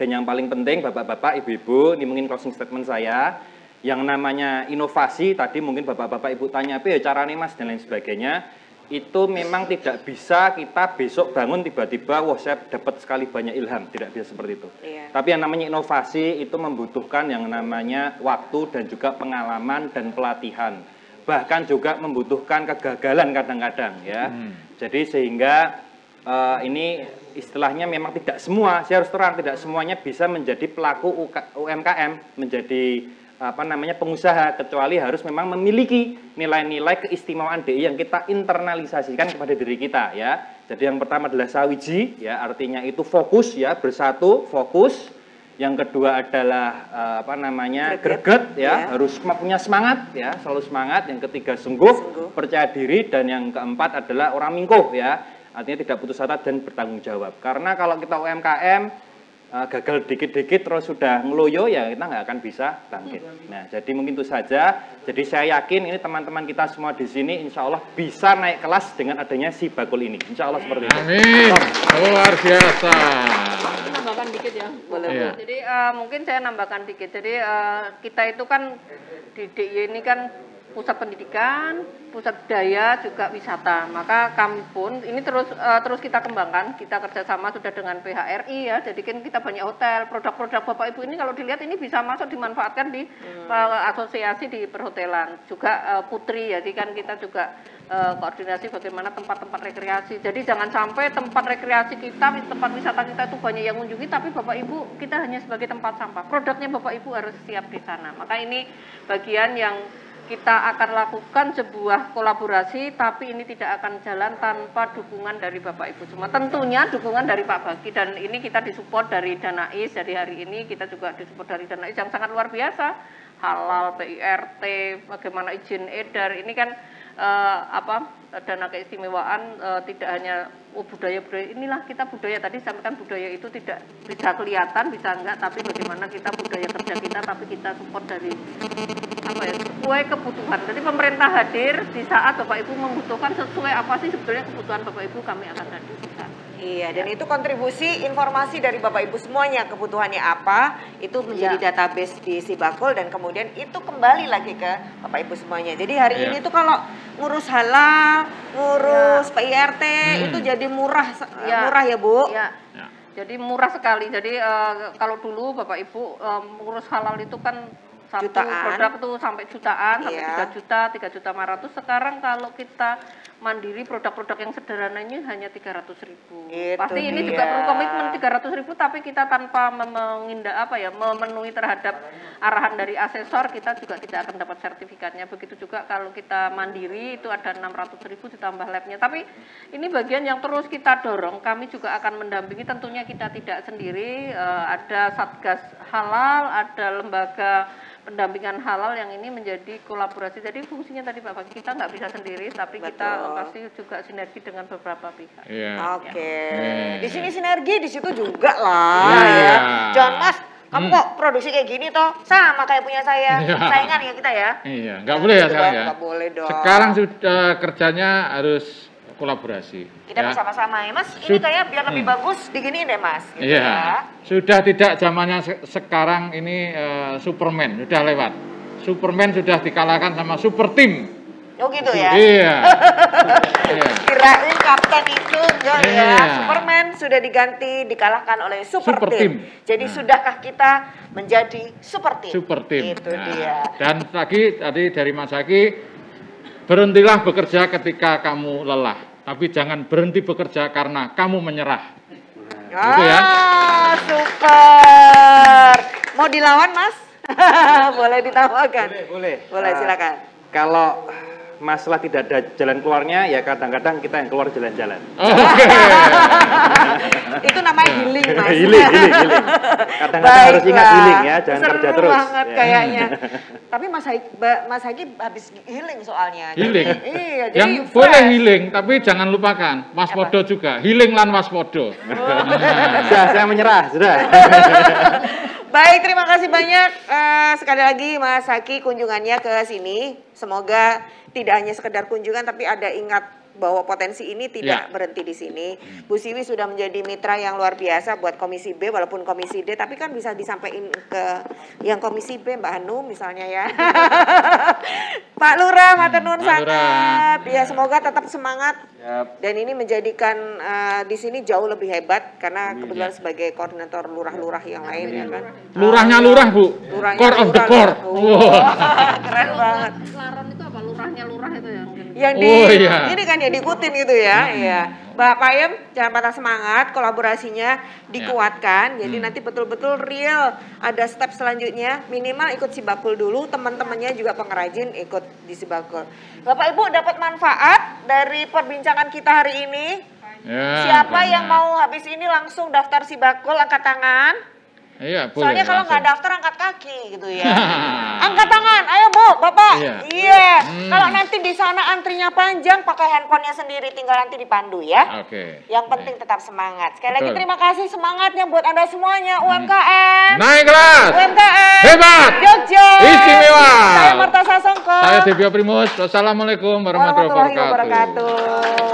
dan yang paling penting Bapak-bapak, Ibu-ibu, ini mungkin closing statement saya, yang namanya inovasi tadi mungkin Bapak-bapak Ibu tanya apa ya caranya Mas dan lain sebagainya, itu memang tidak bisa kita besok bangun tiba-tiba wah saya dapat sekali banyak ilham, tidak bisa seperti itu. Tapi yang namanya inovasi itu membutuhkan yang namanya waktu dan juga pengalaman dan pelatihan. bahkan juga membutuhkan kegagalan kadang-kadang ya. Jadi sehingga ini istilahnya memang tidak semua, saya harus terang, tidak semuanya bisa menjadi pelaku UMKM, menjadi pengusaha, kecuali harus memang memiliki nilai-nilai keistimewaan DI yang kita internalisasikan kepada diri kita ya. Jadi yang pertama adalah sawiji ya, artinya itu fokus ya, bersatu, fokus. Yang kedua adalah greget ya, harus punya semangat ya, selalu semangat. Yang ketiga sungguh, percaya diri, dan yang keempat adalah orang mingkuh ya, artinya tidak putus asa dan bertanggung jawab. Karena kalau kita UMKM gagal dikit-dikit terus sudah ngeloyo ya, kita nggak akan bisa bangkit. Nah, jadi mungkin itu saja. Jadi saya yakin ini teman-teman kita semua di sini insya Allah bisa naik kelas dengan adanya si bakul ini. Insya Allah seperti itu. Amin. Luar biasa. Nambahkan dikit ya, boleh. Iya. Jadi mungkin saya nambahkan dikit. Jadi kita itu kan di DIY ini kan pusat pendidikan, pusat budaya, juga wisata. Maka kami pun ini terus kita kembangkan. Kita kerjasama sudah dengan PHRI ya. Jadi kan kita banyak hotel, produk-produk Bapak Ibu ini kalau dilihat ini bisa masuk dimanfaatkan di asosiasi di perhotelan. Juga Putri, jadi kan kita juga koordinasi bagaimana tempat-tempat rekreasi. Jadi jangan sampai tempat rekreasi kita, tempat wisata kita itu banyak yang mengunjungi, tapi Bapak Ibu kita hanya sebagai tempat sampah. Produknya Bapak Ibu harus siap di sana. Maka ini bagian yang kita akan lakukan sebuah kolaborasi, tapi ini tidak akan jalan tanpa dukungan dari Bapak Ibu semua. Tentunya dukungan dari Pak Bagi, dan ini kita disupport dari Danais. Jadi hari ini kita juga disupport dari Danais yang sangat luar biasa. Halal, PIRT, bagaimana izin edar, ini kan dana keistimewaan tidak hanya budaya-budaya, inilah kita budaya, tadi sampaikan budaya itu tidak bisa kelihatan, bisa enggak, tapi bagaimana kita budaya kerja kita, tapi kita support dari sesuai kebutuhan. Jadi pemerintah hadir di saat Bapak Ibu membutuhkan, sesuai apa sih sebetulnya kebutuhan Bapak Ibu, kami akan hadir di sana. Iya, dan itu kontribusi informasi dari Bapak Ibu semuanya, kebutuhannya apa, itu menjadi database di Sibakul, dan kemudian itu kembali lagi ke Bapak Ibu semuanya. Jadi hari ini tuh kalau ngurus halal, ngurus PIRT, itu jadi murah ya Bu? Ya. Jadi murah sekali. Jadi kalau dulu Bapak Ibu ngurus halal itu kan satu produk tuh sampai jutaan, sampai 3 juta, 3.500.000. Sekarang kalau kita mandiri produk-produk yang sederhananya hanya 300.000. Pasti ini juga perlu komitmen 300.000, tapi kita tanpa memenuhi terhadap arahan dari asesor, kita juga tidak akan dapat sertifikatnya. Begitu juga kalau kita mandiri itu ada 600.000 ditambah labnya. Tapi ini bagian yang terus kita dorong. Kami juga akan mendampingi. Tentunya kita tidak sendiri. Ada Satgas Halal, ada lembaga pendampingan halal yang ini menjadi kolaborasi. Jadi fungsinya tadi Pak Bagi, kita nggak bisa sendiri, tapi kita pasti juga sinergi dengan beberapa pihak. Di sini sinergi, di situ juga lah ya. Jangan Mas, kamu kok produksi kayak gini toh, sama kayak punya saya, saingan ya kita ya. Iya, nggak boleh ya sekarang ya. Nggak boleh dong. Sekarang sudah kerjanya harus kolaborasi. Kita bersama-sama ya Mas, ini kayak biar lebih bagus diginiin deh Mas. Gitu sudah tidak zamannya sekarang ini Superman, sudah lewat. Superman sudah dikalahkan sama Super Team. Oh gitu ya? Iya. Kirain kapten itu enggak ya. Superman sudah dikalahkan oleh Super Team. Jadi sudahkah kita menjadi Super Team? Super Team. Itu dia. Dan tadi dari Mas Haki, berhentilah bekerja ketika kamu lelah, tapi jangan berhenti bekerja karena kamu menyerah. Gitu ya. Super. Mau dilawan Mas? Boleh ditawarkan. Boleh. Boleh silakan. Kalau masalah tidak ada jalan keluarnya, ya kadang-kadang kita yang keluar jalan-jalan. Itu namanya healing Mas. Healing. Kadang-kadang harus ingat healing ya, jangan kerja terus. Seru banget kayaknya. Tapi Mas Haki habis healing soalnya. Healing. Iya, jadi yang boleh healing, tapi jangan lupakan waspada juga. Healing lan waspada. Saya menyerah, sudah. Baik, terima kasih banyak sekali lagi Mas Haki kunjungannya ke sini. Semoga tidak hanya sekedar kunjungan, tapi ada ingat bahwa potensi ini tidak berhenti di sini. Bu Siwi sudah menjadi mitra yang luar biasa buat Komisi B, walaupun Komisi D, tapi kan bisa disampaikan ke yang Komisi B, Mbak Hanum misalnya ya. Pak Lurah, matur nuwun sangat. Ya, semoga tetap semangat. Dan ini menjadikan di sini jauh lebih hebat karena kebetulan sebagai koordinator lurah-lurah yang lain ya kan. Lurahnya lurah, Bu. Core of the core. Keren banget. Laron itu apa? Lurahnya yang ini kan ya diikutin gitu ya. Iya. Mbak Payem jangan patah semangat, kolaborasinya dikuatkan. Jadi nanti betul-betul real ada step selanjutnya. Minimal ikut Sibakul dulu, teman-temannya juga pengrajin ikut di Sibakul. Bapak Ibu dapat manfaat dari perbincangan kita hari ini? Siapa yang mau habis ini langsung daftar Sibakul, angkat tangan? Iya, boleh. Soalnya kalau nggak daftar angkat kaki gitu ya. Angkat tangan, ayo Bu, Bapak. Iya. Kalau nanti di sana antrinya panjang, pakai handphonenya sendiri, tinggal nanti dipandu ya. Yang penting tetap semangat. Sekali lagi terima kasih semangatnya buat Anda semuanya. UMKM. Naik kelas. UMKM. Hebat. Jogja. Istimewa. Saya Marta Sasongko. Saya Devia Primus. Wassalamualaikum warahmatullahi wabarakatuh.